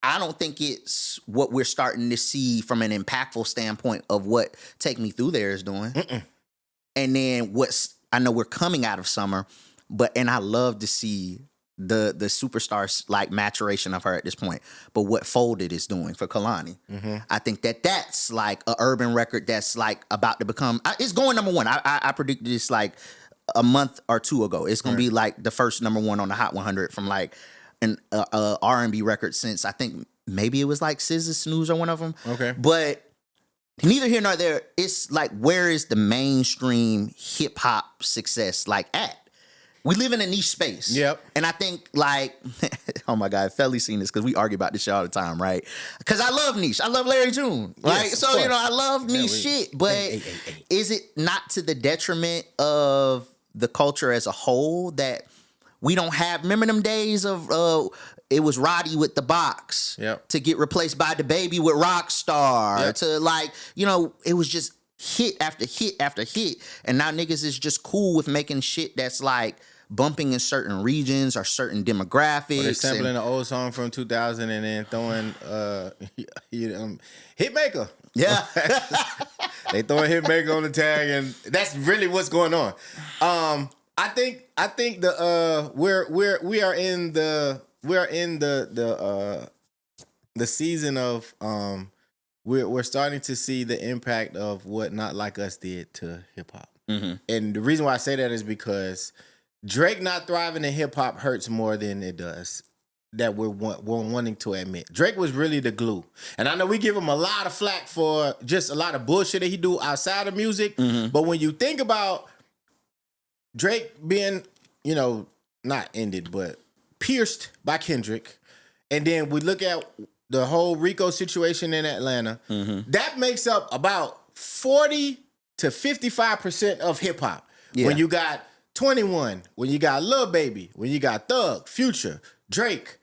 I don't think it's what we're starting to see from an impactful standpoint of what Take Me Through There is doing. And then I know we're coming out of summer, and I love to see the superstar like maturation of her at this point. But what Folded is doing for Kalani, I think that's like an urban record that's like about to become. It's going number one. I predicted this like a month or 2 ago. It's gonna be like the first number one on the Hot 100 from like an R&B record since I think maybe it was like SZA, Snooze or one of them.
Okay,
but neither here nor there. It's like, where is the mainstream hip hop success like at? We live in a niche space.
Yep.
And I think like, oh my God, Felly seen this because we argue about this shit all the time, right? Because I love niche. I love Larry June, right?
Yes,
so, I love niche shit. But is it not to the detriment of the culture as a whole that we don't have? Remember them days of it was Roddy with the box to get replaced by the Baby with Rockstar to like, it was just hit after hit after hit. And now niggas is just cool with making shit that's like bumping in certain regions or certain demographics.
Or they're sampling an old song from 2000 and then throwing Hitmaker.
Yeah.
They throwing Hitmaker on the tag, and that's really what's going on. I think we are in the season of we're starting to see the impact of what Not Like Us did to hip hop. Mm-hmm. And the reason why I say that is because Drake not thriving in hip hop hurts more than it does that we're wanting to admit. Drake was really the glue. And I know we give him a lot of flack for just a lot of bullshit that he do outside of music. Mm-hmm. But when you think about Drake being, not ended, but pierced by Kendrick, and then we look at the whole Rico situation in Atlanta, mm-hmm. that makes up about 40 to 55% of hip hop. Yeah. When you got 21, when you got Lil Baby, when you got Thug, Future, Drake,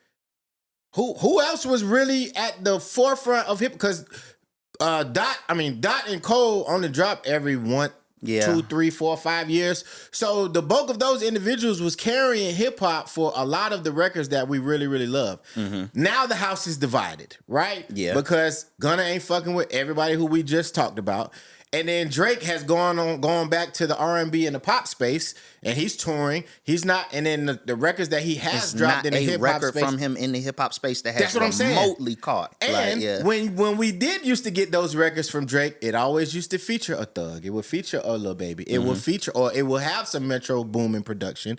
who else was really at the forefront of hip? Because Dot and Cole only drop every 2, 3, 4, 5 years. So the bulk of those individuals was carrying hip hop for a lot of the records that we really, really love. Mm-hmm. Now the house is divided, right? Yeah. Because Gunna ain't fucking with everybody who we just talked about. And then Drake has gone back to the R&B and the pop space, and he's touring. He's not, and then the records that he has dropped in the hip hop space,
from him in the hip hop space that has remotely caught.
And when we did used to get those records from Drake, it always used to feature a Thug. It would feature a Lil Baby. It would feature, or it will have some Metro Boomin production.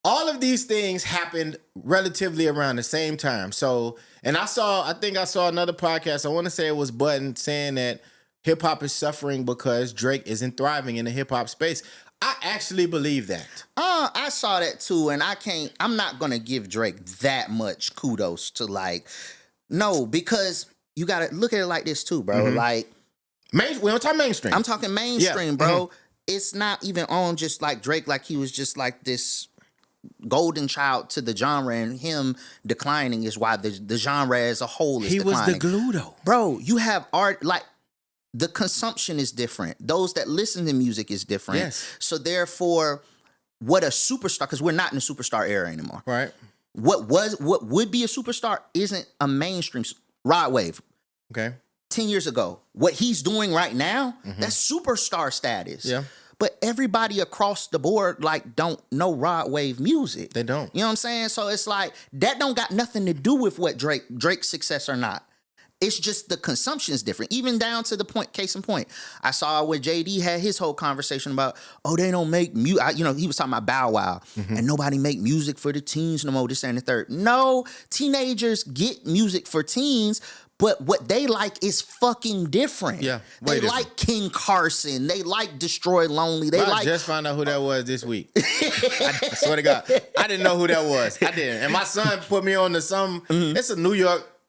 All of these things happened relatively around the same time. So, and I think I saw another podcast. I want to say it was Button saying that hip hop is suffering because Drake isn't thriving in the hip hop space. I actually believe that.
I saw that too, and I'm not gonna give Drake that much kudos to because you gotta look at it like this too, bro. Mm-hmm. Like,
we don't talk mainstream.
I'm talking mainstream, bro. Mm-hmm. It's not even on just like Drake, like he was just like this golden child to the genre, and him declining is why the genre as a whole is declining.
He was the glue though.
Bro, you have art like the consumption is different. Those that listen to music is different. Yes. So therefore, what a superstar, because we're not in the superstar era anymore.
Right.
What would be a superstar isn't a mainstream Rod Wave.
Okay.
10 years ago. What he's doing right now, that's superstar status. Yeah. But everybody across the board don't know Rod Wave music.
They don't.
You know what I'm saying? So it's like that don't got nothing to do with what Drake's success or not. It's just the consumption is different, even down to the point, case in point. I saw where JD had his whole conversation about, they don't make music. He was talking about Bow Wow, and nobody make music for the teens no more, this and the third. No, teenagers get music for teens, but what they like is fucking different. Yeah, they like King Carson. They like Destroy Lonely. I
just found out who that was this week. I swear to God, I didn't know who that was. I didn't. And my son put me on to some.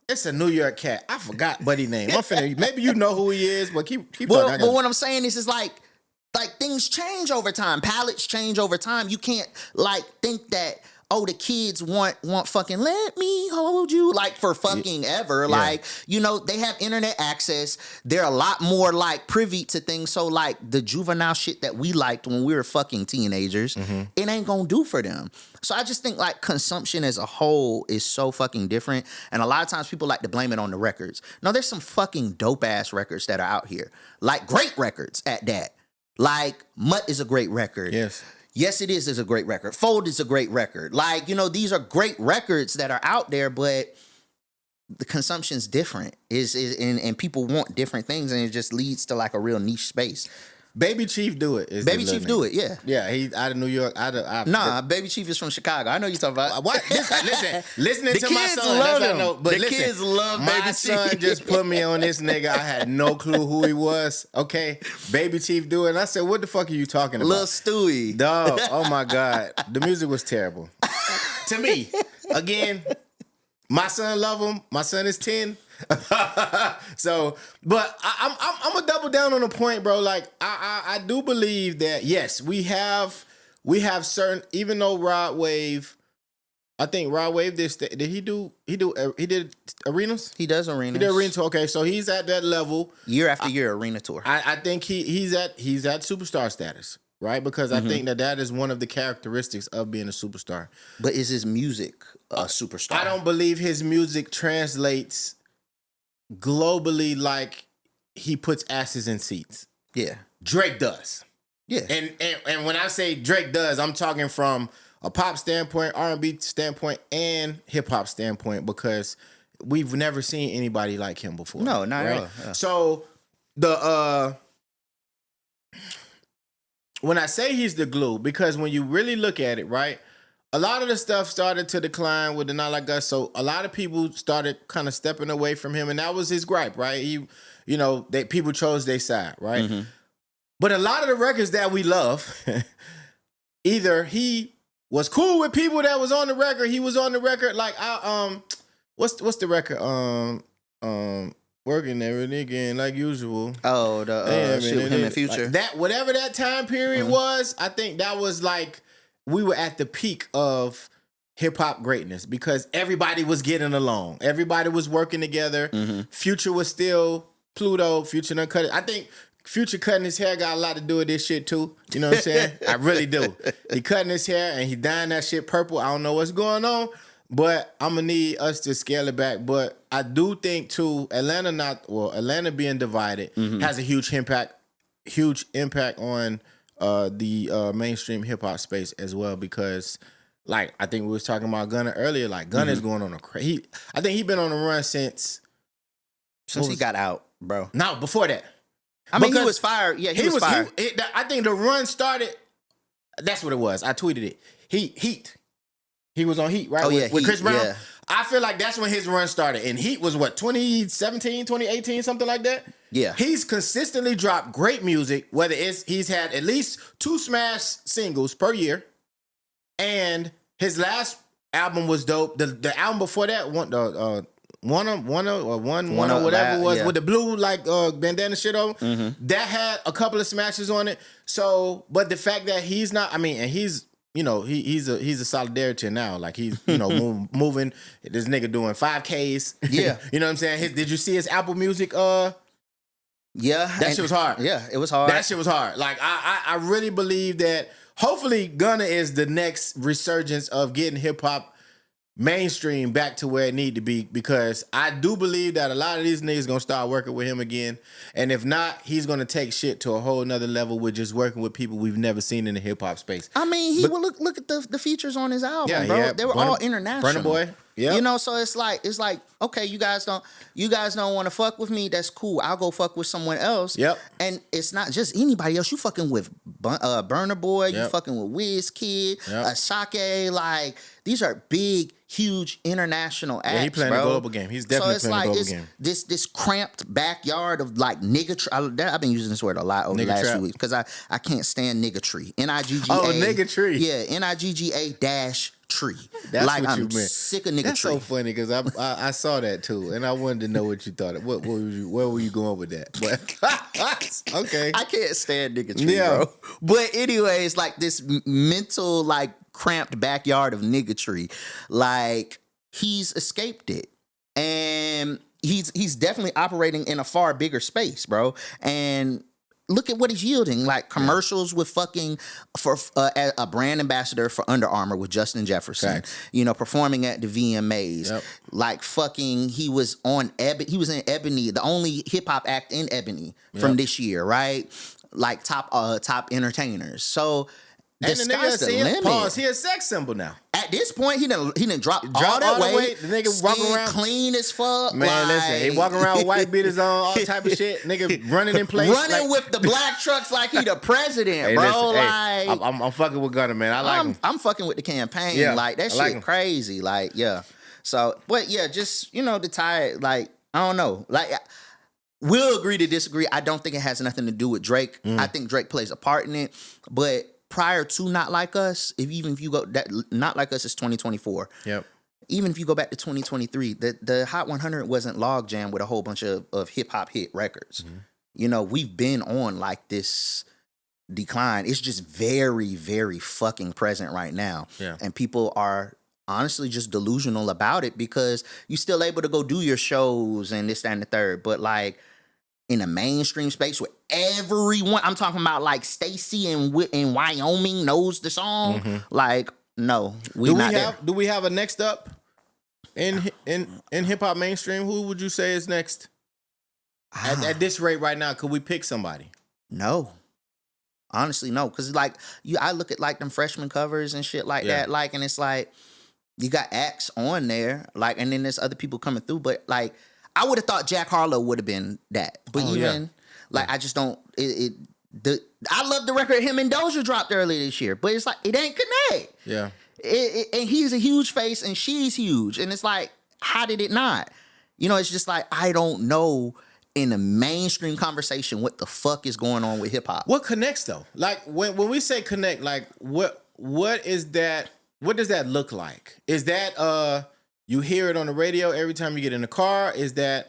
It's a New York cat. I forgot buddy name. Maybe you know who he is, but keep talking.
But what I'm saying is like things change over time. Palettes change over time. You can't think that the kids want fucking let me hold you for fucking ever. Yeah. They have internet access. They're a lot more privy to things. So the juvenile shit that we liked when we were fucking teenagers, it ain't gonna do for them. So I just think consumption as a whole is so fucking different. And a lot of times people like to blame it on the records. No, there's some fucking dope ass records that are out here. Great records at that. Mutt is a great record.
Yes.
Yes, it is a great record. Fold is a great record. These are great records that are out there, but the consumption's different. And people want different things, and it just leads to a real niche space.
Baby Chief do it.
Baby Chief do it, yeah.
Yeah, he out of New York.
Baby Chief is from Chicago. I know you're talking about.
What? Listening to my son.
Love him. But kids love Baby Chief.
My son just put me on this nigga. I had no clue who he was. Okay, Baby Chief do it. And I said, what the fuck are you talking about?
Lil Stewie.
Dog, oh my God. The music was terrible. To me. Again, my son love him. My son is 10. So, but I'm gonna double down on the point, bro. I do believe that yes, we have certain. Even though Rod Wave, I think Rod Wave did he did arenas?
He does arenas.
He did arena tour. Okay, so he's at that level
year after year arena tour.
I think he's at superstar status. Right, because I think that is one of the characteristics of being a superstar.
But is his music a superstar?
I don't believe his music translates globally like he puts asses in seats.
Yeah.
Drake does.
Yeah.
And when I say Drake does, I'm talking from a pop standpoint, R&B standpoint, and hip hop standpoint, because we've never seen anybody like him before.
No, not
right?
at all. Yeah.
So the when I say he's the glue, because when you really look at it, right, a lot of the stuff started to decline with the Not Like Us. So a lot of people started kind of stepping away from him, and that was his gripe, right? He, people chose their side, right? Mm-hmm. But a lot of the records that we love, either he was cool with people that was on the record, he was on the record, like what's the record? Working every again like usual.
Oh, the shit with him and Future.
Like that, whatever that time period was, I think that was like we were at the peak of hip hop greatness because everybody was getting along, everybody was working together. Mm-hmm. Future was still Pluto. Future done cut it. I think Future cutting his hair got a lot to do with this shit too. You know what I'm saying? I really do. He cutting his hair and he dyeing that shit purple. I don't know what's going on. But I'm gonna need us to scale it back. But I do think too, Atlanta being divided has a huge impact on the mainstream hip hop space as well. Because, like, I think we was talking about Gunna earlier. Like, Gunna is going on I think he been on a run since
he got out, bro.
No, before that.
I mean, he was fired. Yeah, he was fired.
I think the run started. That's what it was. I tweeted it. Heat. He was on Heat, right?
Oh, yeah.
With Chris Brown.
Yeah.
I feel like that's when his run started. And Heat was what, 2017, 2018, something like that?
Yeah.
He's consistently dropped great music, whether he's had at least 2 smash singles per year. And his last album was dope. The album before that, one or whatever it was, with the blue like bandana shit on, that had a couple of smashes on it. So, but the fact that he's not, I mean, and he's, he's a solidarity now. Like he's, moving. This nigga doing 5Ks.
Yeah.
You know what I'm saying? Did you see his Apple Music?
Yeah.
That shit was hard.
Yeah, it was hard.
That shit was hard. Like I really believe that hopefully Gunna is the next resurgence of getting hip hop mainstream back to where it need to be, because I do believe that a lot of these niggas gonna start working with him again, and if not, he's gonna take shit to a whole nother level with just working with people we've never seen in the hip hop space.
I mean, look at the features on his album, bro. They were all international.
Burna Boy.
Yeah. So it's like, okay, you guys don't want to fuck with me. That's cool. I'll go fuck with someone else.
Yep.
And it's not just anybody else. You fucking with Burna Boy. You fucking with Wizkid, Asake. Like, these are big, huge international acts.
Yeah, he playing the global game. He's definitely playing the global game.
This cramped backyard of like niggatry. I've been using this word a lot over the last few weeks because I can't stand niggatry. Nigga.
Oh, niggatry.
Yeah, NIGGA -tree.
That's
like,
what
I'm
you meant.
Sick of niggatry.
That's so funny because I saw that too, and I wanted to know what you thought. Where were you going with that? But okay,
I can't stand niggatry, bro. But anyways, like this mental like cramped backyard of niggatry, like he's escaped it, and he's definitely operating in a far bigger space, bro. And look at what he's yielding, like commercials with fucking for a brand ambassador for Under Armour with Justin Jefferson. Right. Performing at the VMAs. Yep. Like fucking, he was in Ebony, the only hip hop act in Ebony from this year, right? Like top entertainers. So
and the nigga said, pause, he a sex symbol now.
At this point, he didn't drop all that weight.
The nigga walking around
clean as fuck.
Man, listen, he walking around with white beaters on, all type of shit. Nigga running in place.
Running with the black trucks like he the president,
hey,
bro.
Listen, like I'm fucking with Gunna, man. I like him.
I'm fucking with the campaign. Yeah, like that shit crazy. Like, yeah. So, but yeah, just to tie it, like, I don't know. Like, we'll agree to disagree. I don't think it has nothing to do with Drake. I think Drake plays a part in it, but prior to Not Like Us, even if you go, that Not Like Us is 2024.
Yep.
Even if you go back to 2023, the Hot 100 wasn't log jam with a whole bunch of hip hop hit records. We've been on like this decline. It's just very, very fucking present right now.
Yeah.
And people are honestly just delusional about it because you're still able to go do your shows and this, that, and the third. But like, in a mainstream space where everyone, I'm talking about like Stacy in Wyoming knows the song. Like, no,
do we have a next up in hip hop mainstream? Who would you say is next? At this rate right now, could we pick somebody?
No. Honestly, no. Because, like, I look at, like, them freshman covers and shit like that, like, and it's like, you got acts on there, like, and then there's other people coming through, but, like, I would have thought Jack Harlow would have been that. But like, I just don't, I love the record him and Doja dropped earlier this year, but it's like, it ain't connect.
Yeah.
And he's a huge face and she's huge. And it's like, how did it not? You know, it's just like, I don't know in the mainstream conversation what the fuck is going on with hip hop.
What connects though? Like when we say connect, like what is that? What does that look like? Is that you hear it on the radio every time you get in the car? Is that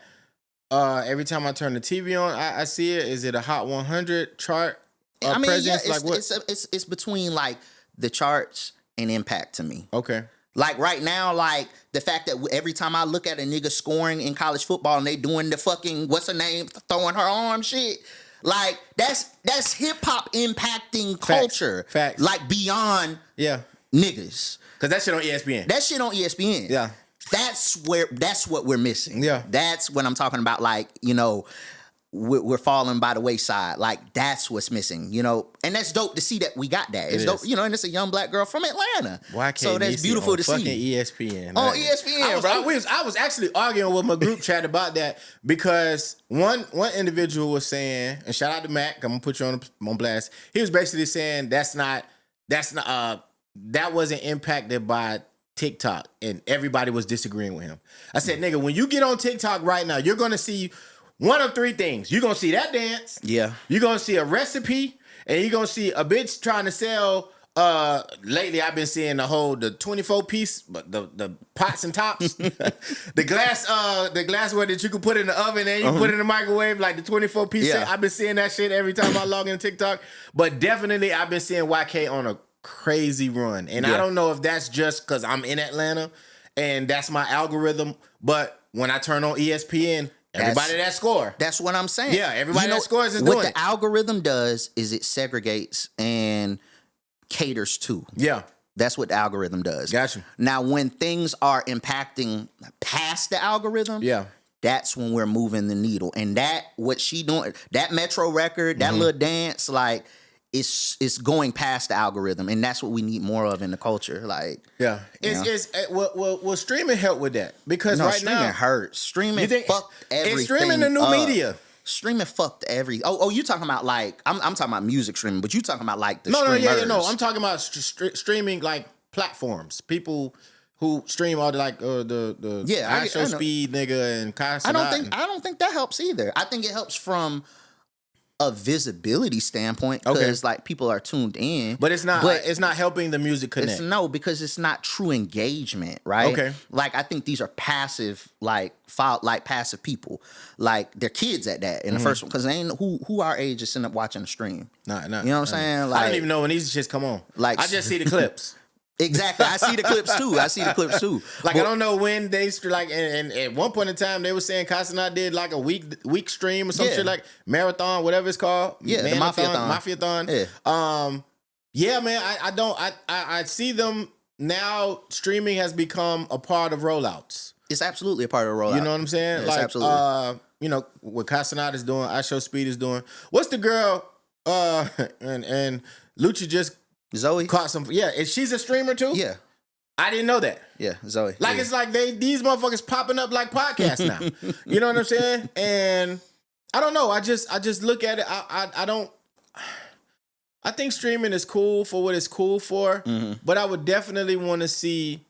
every time I turn the TV on, I see it? Is it a Hot 100 chart presence?
Yeah,
like what?
It's between like the charts and impact to me.
Okay.
Like right now, like the fact that every time I look at a nigga scoring in college football and they doing the fucking what's her name throwing her arm shit, like that's hip hop impacting culture.
Facts.
Like beyond niggas.
Cause that shit on ESPN.
That shit on ESPN.
Yeah.
That's what we're missing.
Yeah.
That's what I'm talking about. Like, you know, we're falling by the wayside. Like, that's what's missing, you know? And that's dope to see that we got that. It's dope, you know, and it's a young black girl from Atlanta.
Why can't
so that's beautiful to see.
Fucking ESPN.
On ESPN, bro.
I was actually arguing with my group chat about that because one individual was saying, and shout out to Mac, I'm gonna put you on blast. He was basically saying that wasn't impacted by TikTok, and everybody was disagreeing with him. I said, nigga, when you get on TikTok right now, you're gonna see one of three things. You're gonna see that dance.
Yeah.
You're gonna see a recipe, and you're gonna see a bitch trying to sell. Lately I've been seeing the 24 piece, but the pots and tops, the glassware that you can put in the oven and you can put it in the microwave, like the 24 piece.
Yeah.
I've been seeing that shit every time I log into TikTok. But definitely I've been seeing YK on a crazy run, and I don't know if that's just because I'm in Atlanta and that's my algorithm. But when I turn on ESPN. Everybody that score.
That's what I'm saying.
Yeah, everybody that scores is doing it.
What the algorithm does is it segregates and caters to.
Yeah.
That's what the algorithm does.
Gotcha.
Now, when things are impacting past the algorithm, that's when we're moving the needle. And what she doing, that Metro record, that little dance, like, it's going past the algorithm, and that's what we need more of in the culture. Like, will streaming help with that? Because right now streaming hurts. Streaming fucked everything.
It's streaming the new media.
Streaming fucked every. Oh, you talking about like I'm talking about music streaming, but you talking about like the
no.
I'm
talking about streaming like platforms. People who stream all the like the ISO Speed nigga and Casanat.
I don't think that helps either. I think it helps from a visibility standpoint because like people are tuned in,
but it's not helping the music connect.
Because it's not true engagement, right? Okay, like I think these are passive, passive people, like they're kids at that in the first one because they ain't who our age is sitting up watching the stream.
Nah,
you know what I'm saying? Like,
I don't even know when these shits come on. Like I just see the clips.
Exactly. I see the clips too.
Like, I don't know when they like, and at one point in time they were saying Casanat did like a week stream or some shit like marathon, whatever it's called.
Yeah, the
Mafiathon. Yeah. Man. I see them now. Streaming has become a part of rollouts.
It's absolutely a part of a rollout.
You know what I'm saying?
Yes, absolutely.
You know what Casanat is doing, ISO Speed is doing. What's the girl? And Lucci just.
Zoe
caught some. Yeah, and she's a streamer too.
Yeah,
I didn't know that.
Yeah, Zoe.
Like it's like these motherfuckers popping up like podcasts now. You know what I'm saying? And I don't know. I just look at it. I don't. I think streaming is cool for what it's cool for, but I would definitely want to see.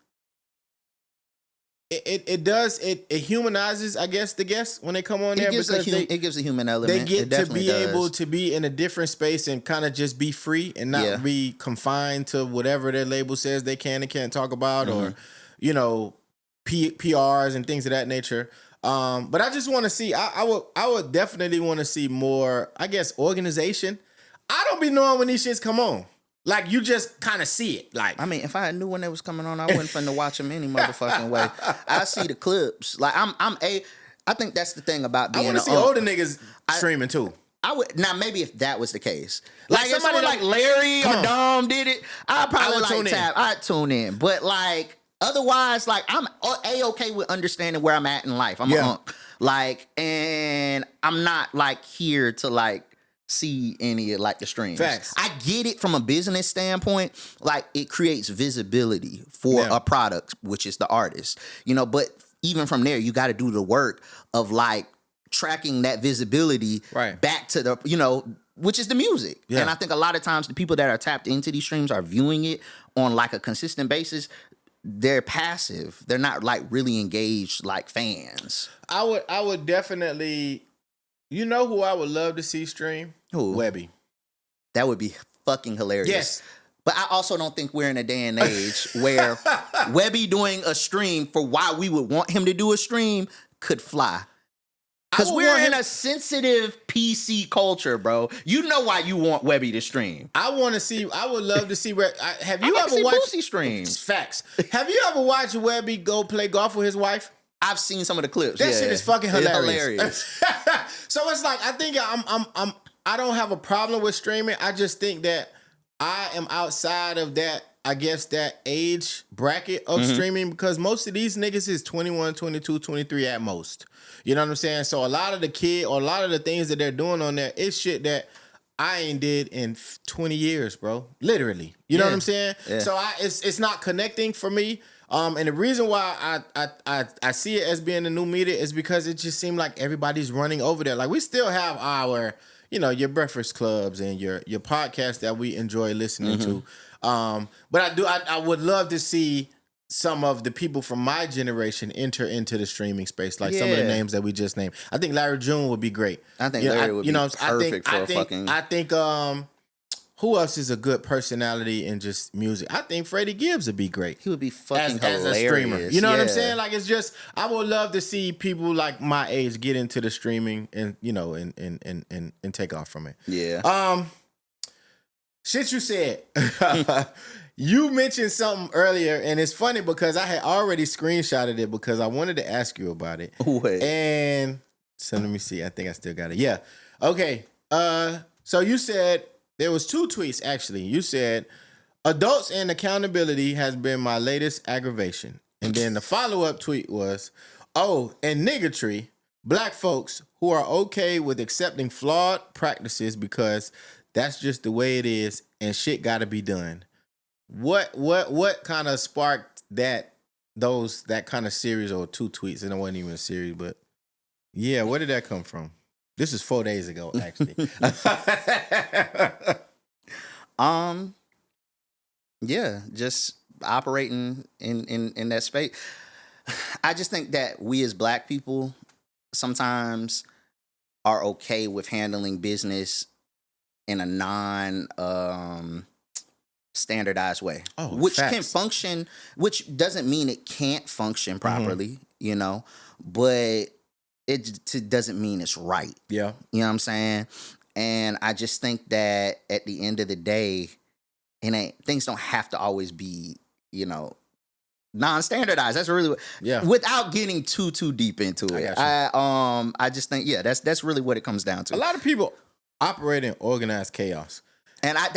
It humanizes, I guess, the guests when they come on there because
it gives a human element.
They get to be able to be in a different space and kind of just be free and not be confined to whatever their label says they can and can't talk about or, you know, PRs and things of that nature. But I just want to see. I would definitely want to see more, I guess, organization. I don't be knowing when these shits come on. Like, you just kind of see it. Like,
I mean, if I knew when they was coming on, I wouldn't finna watch them any motherfucking way. I see the clips. Like, I think that's the thing about being.
I want to see older niggas streaming too.
I would now maybe if that was the case, like if somebody like Larry or Dom did it, I'd tune in. But like otherwise, like I'm okay with understanding where I'm at in life. I'm a unk, like, and I'm not like here to like see any like the streams.
Facts.
I get it from a business standpoint, like it creates visibility for a product, which is the artist, but even from there, you got to do the work of like tracking that visibility back to the, which is the music. Yeah. And I think a lot of times the people that are tapped into these streams are viewing it on like a consistent basis. They're passive. They're not like really engaged like fans.
I would definitely, who I would love to see stream?
Who?
Webby.
That would be fucking hilarious.
Yes.
But I also don't think we're in a day and age where Webby doing a stream for why we would want him to do a stream could fly. Because we're in a sensitive PC culture, bro. You know why you want Webby to stream.
I would love to see where. Have you ever watched
Boosie streams?
Facts. Have you ever watched Webby go play golf with his wife?
I've seen some of the clips.
That shit is fucking hilarious.
It's hilarious.
So it's like, I think I don't have a problem with streaming. I just think that I am outside of that, I guess, that age bracket of streaming, because most of these niggas is 21, 22, 23 at most. You know what I'm saying? So a lot of the things that they're doing on there is shit that I ain't did in 20 years, bro. Literally. You know what I'm saying? Yeah. So it's not connecting for me. And the reason why I see it as being the new media is because it just seemed like everybody's running over there. Like, we still have our, your breakfast clubs and your podcast that we enjoy listening to. But I would love to see some of the people from my generation enter into the streaming space, like some of the names that we just named. I think Larry June would be great.
I think Larry would be perfect for a fucking...
I think who else is a good personality in just music? I think Freddie Gibbs would be great.
He would be fucking hilarious.
As a streamer. You know what I'm saying? Like, it's just, I would love to see people like my age get into the streaming and, and take off from it.
Yeah.
Shit you said. You mentioned something earlier, and it's funny because I had already screenshotted it because I wanted to ask you about it.
Wait.
And so let me see. I think I still got it. Yeah. Okay. So you said there was 2 tweets, actually. You said, adults and accountability has been my latest aggravation. And then the follow-up tweet was, and niggatry, black folks who are okay with accepting flawed practices because that's just the way it is and shit gotta be done. What kind of sparked that kind of series, or 2 tweets? And it wasn't even a series, but yeah, where did that come from? This is 4 days ago, actually.
Yeah, just operating in that space. I just think that we as black people sometimes are okay with handling business in a non standardized way, which can function, which doesn't mean it can't function properly, but it doesn't mean it's right.
Yeah.
You know what I'm saying? And I just think that at the end of the day, things don't have to always be, non-standardized. That's really without getting too deep into it. I just think that's really what it comes down to.
A lot of people operate in organized chaos.
And I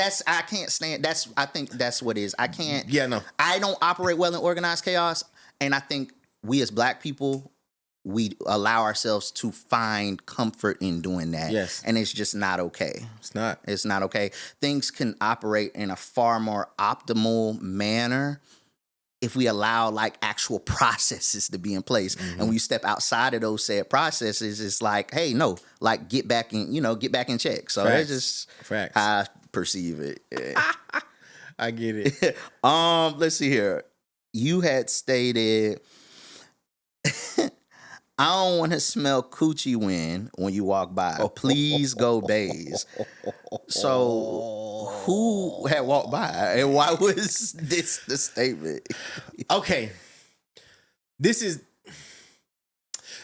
can't stand. I think that's what it is. I can't.
Yeah, no.
I don't operate well in organized chaos, and I think we as black people, we allow ourselves to find comfort in doing that.
Yes,
and it's just not okay.
It's not.
It's not okay. Things can operate in a far more optimal manner if we allow like actual processes to be in place. And when you step outside of those said processes, it's like, hey, no, like get back in check. So that's just how I perceive it. Yeah.
I get it.
Let's see here. You had stated, I don't want to smell coochie when you walk by. Please go Baze. So who had walked by and why was this the statement?
Okay. It's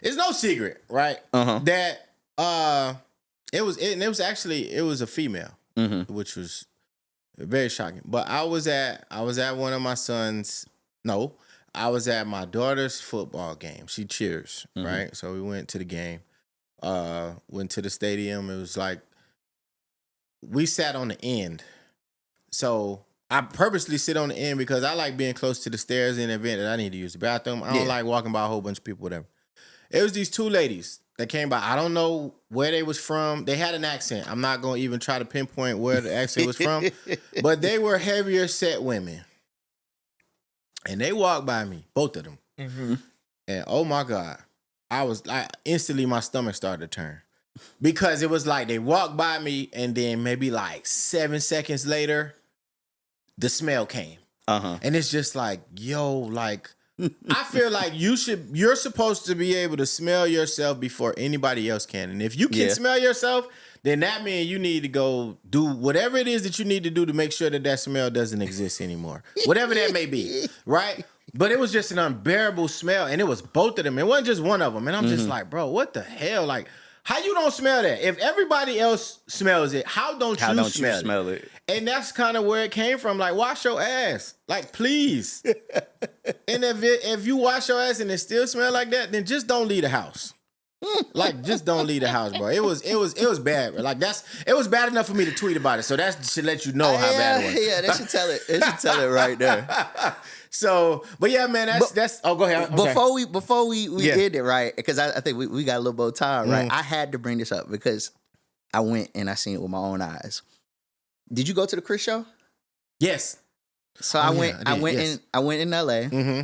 no secret, right? That it was a female, which was very shocking. But I was at one of my son's I was at my daughter's football game. She cheers, right? So we went to the game, went to the stadium. It was like, we sat on the end. So I purposely sit on the end because I like being close to the stairs in the event that I need to use the bathroom. I don't like walking by a whole bunch of people, whatever. It was these 2 ladies. that came by. I don't know where they was from. They had an accent. I'm not going to even try to pinpoint where the accent was from. But they were heavier set women. And they walked by me, both of them. Mm-hmm. And oh my God, instantly my stomach started to turn. Because it was like they walked by me and then maybe like 7 seconds later, the smell came. Uh-huh. And it's just like, yo, like, I feel like you're supposed to be able to smell yourself before anybody else can. And if you can smell yourself, then that means you need to go do whatever it is that you need to do to make sure that smell doesn't exist anymore. Whatever that may be, right? But it was just an unbearable smell, and it was both of them. It wasn't just one of them. And I'm just like, bro, what the hell? Like, how you don't smell that? If everybody else smells it, how don't you smell it? And that's kind of where it came from. Like, wash your ass. Like, please. And if you wash your ass and it still smell like that, then just don't leave the house. Like, just don't leave the house, bro. It was bad. Like, it was bad enough for me to tweet about it. So that should let you know how bad it was.
Yeah, they should tell it. They should tell it right there.
So, but yeah, man, that's. Oh, go ahead.
Okay. Before we did it, right? Because I think we got a little bit of time, right? I had to bring this up because I went and I seen it with my own eyes. Did you go to the Chris show?
Yes.
So I went in LA.
Mm-hmm.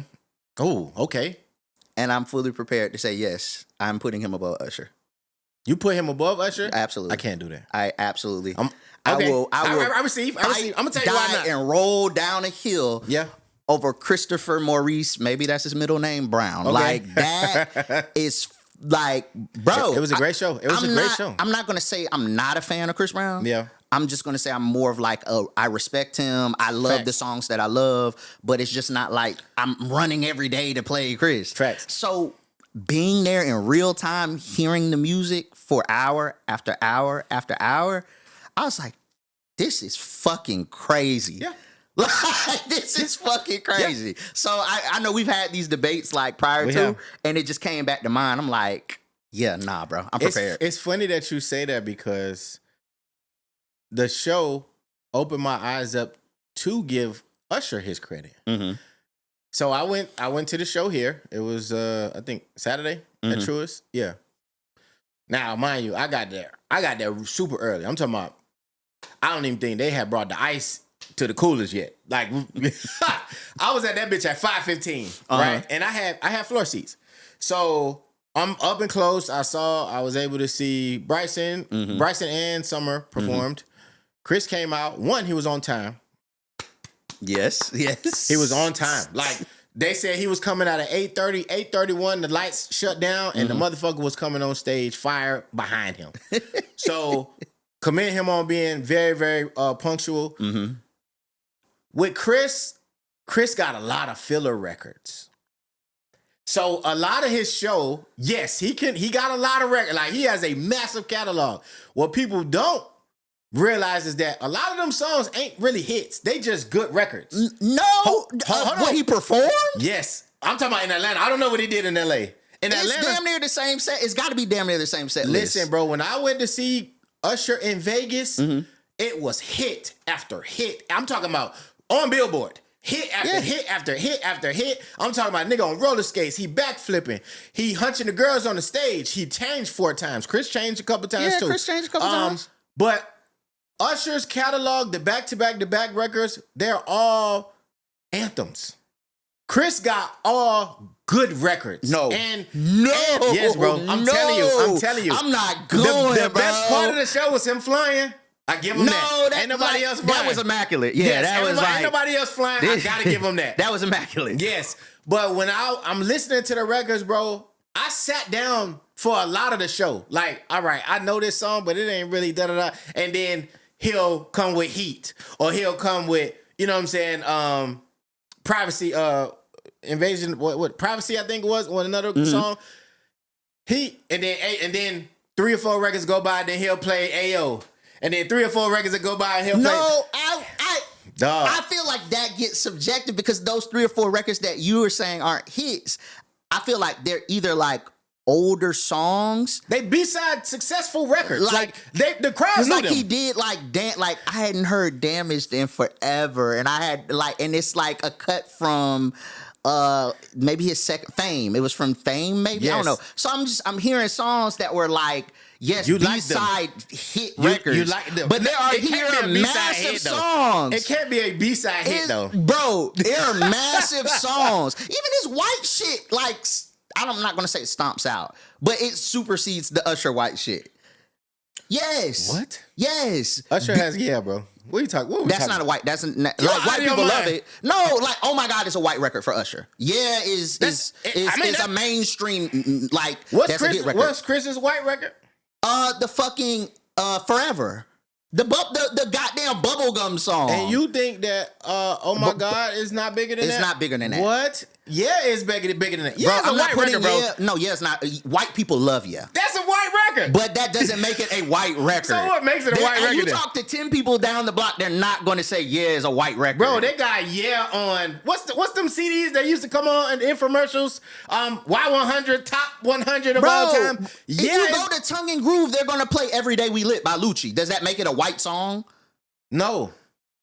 Oh, okay.
And I'm fully prepared to say yes. I'm putting him above Usher.
You put him above Usher?
Absolutely.
I can't do that.
I absolutely.
Okay. I receive. I'm gonna tell you why not.
And roll down a hill.
Yeah.
Over Christopher Maurice, maybe that's his middle name, Brown. Okay. Like, that is like, bro.
It was a great show. It was a great show.
I'm not gonna say I'm not a fan of Chris Brown.
Yeah.
I'm just gonna say I'm more of like I respect him. I love the songs that I love, but it's just not like I'm running every day to play Chris.
Facts.
So being there in real time, hearing the music for hour after hour after hour, I was like, this is fucking crazy.
Yeah.
Like, this is fucking crazy. Yeah. So I know we've had these debates like prior to, and it just came back to mind. I'm like, yeah, nah, bro. I'm prepared.
It's funny that you say that because the show opened my eyes up to give Usher his credit. Mm-hmm. So I went to the show here. It was I think Saturday at Truist. Yeah. Now, mind you, I got there super early. I'm talking about, I don't even think they had brought the ice to the coolers yet. Like, I was at that bitch at 5:15, right? And I had floor seats. So I'm up and close. I was able to see Bryson and Summer performed. Chris came out. He was on time.
Yes.
He was on time. Like, they said he was coming out at 8:30, 8:31. The lights shut down, and the motherfucker was coming on stage, fire behind him. So, commend him on being very, very punctual. Mm-hmm. With Chris got a lot of filler records. So a lot of his show, yes, he got a lot of records. Like, he has a massive catalog. What people don't realize is that a lot of them songs ain't really hits. They just good records.
No. Hold on. He performed?
Yes. I'm talking about in Atlanta. I don't know what he did in LA.
It's damn near the same set. It's got to be damn near the same set.
Listen, bro, when I went to see Usher in Vegas, it was hit after hit. I'm talking about on Billboard. Hit after hit after hit after hit. I'm talking about nigga on roller skates. He backflipping. He hunching the girls on the stage. He changed 4 times. Chris changed a couple times too.
Chris changed a couple times.
But Usher's catalog, the back-to-back records, they're all anthems. Chris got all good records. Yes, bro. I'm telling you.
I'm not going,
the best part of the show was him flying. I give him that. Ain't nobody else flying.
That was immaculate. Yeah, that was like,
ain't nobody else flying. I gotta give him that.
That was immaculate.
Yes. But when I'm listening to the records, bro, I sat down for a lot of the show. Like, all right, I know this song, but it ain't really da-da-da. And then he'll come with Heat. Or he'll come with, you know what I'm saying, Privacy, Invasion, what Privacy, I think it was, on another song. Heat, and then 3 or 4 records go by, then he'll play AO. And then 3 or 4 records that go by, and he'll play.
I feel like that gets subjective because those 3 or 4 records that you were saying aren't hits. I feel like they're either like older songs.
They B-side successful records. Like the crowd knew
like
them.
He did like I hadn't heard Damaged in forever, and I had and it's like a cut from maybe his second Fame. It was from Fame, maybe.
Yes.
I don't know. So I'm hearing songs that were like, yes, B-side hit records.
You like them.
But there are massive songs.
It can't be a B-side hit though.
Bro, there are massive songs. Even this white shit, like, I'm not gonna say it stomps out, but it supersedes the Usher white shit. Yes.
What?
Yes.
Usher has, bro. What are you talking?
That's not a white. That's like white people love it. No, like oh my god, it's a white record for Usher. Yeah, is a mainstream like
what's
that's a hit record.
What's Chris's white record?
The fucking Forever. The goddamn bubblegum song.
And you think that oh my god is not bigger than that?
It's not bigger than that.
What? Yeah, it's bigger than that. Yeah,
bro,
it's a white record, bro.
No, it's not. White people love you.
That's a white record.
But that doesn't make it a white record.
So what makes it a white record?
You talk to 10 people down the block, they're not going to say, yeah, it's a white record.
Bro, they got on what's them CDs that used to come on in infomercials? Y100 top 100 of all time.
If you go to Tongue and Groove, they're going to play Every Day We Lit by Lucci. Does that make it a white song?
No.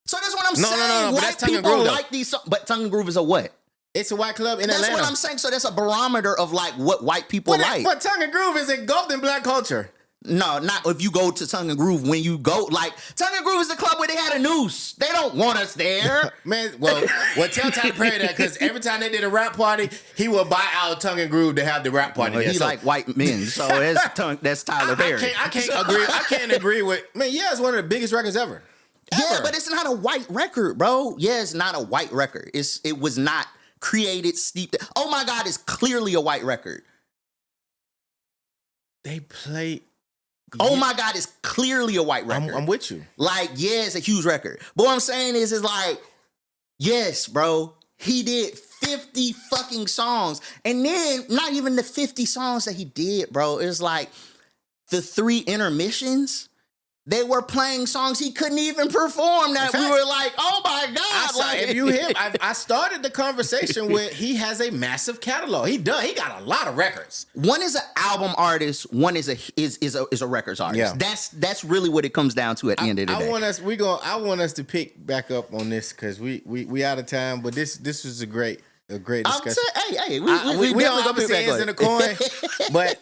So that's what I'm saying.
No. But
White
that's Tongue and
people
Groove,
like these songs. But Tongue and Groove is a what?
It's a white club in Atlanta.
That's what I'm saying. So that's a barometer of like what white people like.
But Tongue and Groove is engulfed in black culture.
No, not if you go to Tongue and Groove. When you go, like, Tongue and Groove is the club where they had a noose. They don't want us there.
Man, well, tell Tyler Perry that, because every time they did a rap party, he would buy out Tongue and Groove to have the rap party.
He like white men, so that's Tyler Perry.
I can't agree with, man, yeah, it's one of the biggest records ever.
Yeah, but it's not a white record, bro. Yeah, it's not a white record. It was not created, steeped. Oh my God, it's clearly a white record.
They play...
Oh my God, it's clearly a white record.
I'm with you.
Like, yeah, it's a huge record. But what I'm saying is like, yes, bro, he did 50 fucking songs. And then not even the 50 songs that he did, bro. It's like the 3 intermissions. They were playing songs he couldn't even perform that we were like, oh my God.
If you hear, I started the conversation with he has a massive catalog. He got a lot of records.
One is an album artist, one is a records artist.
Yeah.
That's really what it comes down to at the end of the day.
I want us to pick back up on this because we out of time, but this was a great discussion. We on opposite ends in the coin, but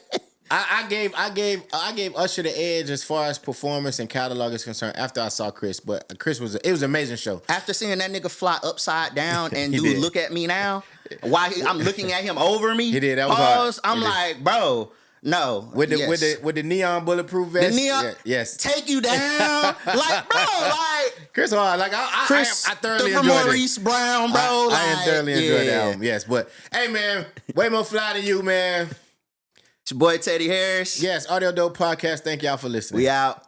I gave Usher the edge as far as performance and catalog is concerned after I saw Chris, but it was an amazing show.
After seeing that nigga fly upside down and dude look at me now, while I'm looking at him over me,
he did. That was hard.
I'm like, bro, no.
With the neon bulletproof vest,
the neon,
yes,
take you down, like bro, like
Chris hard, like I thoroughly enjoyed
Maurice
it.
Brown, bro,
I thoroughly enjoyed the album, yes. But hey, man, way more fly than you, man.
It's your boy Teddy Harris.
Yes, Audio Dope Podcast. Thank y'all for listening.
We out.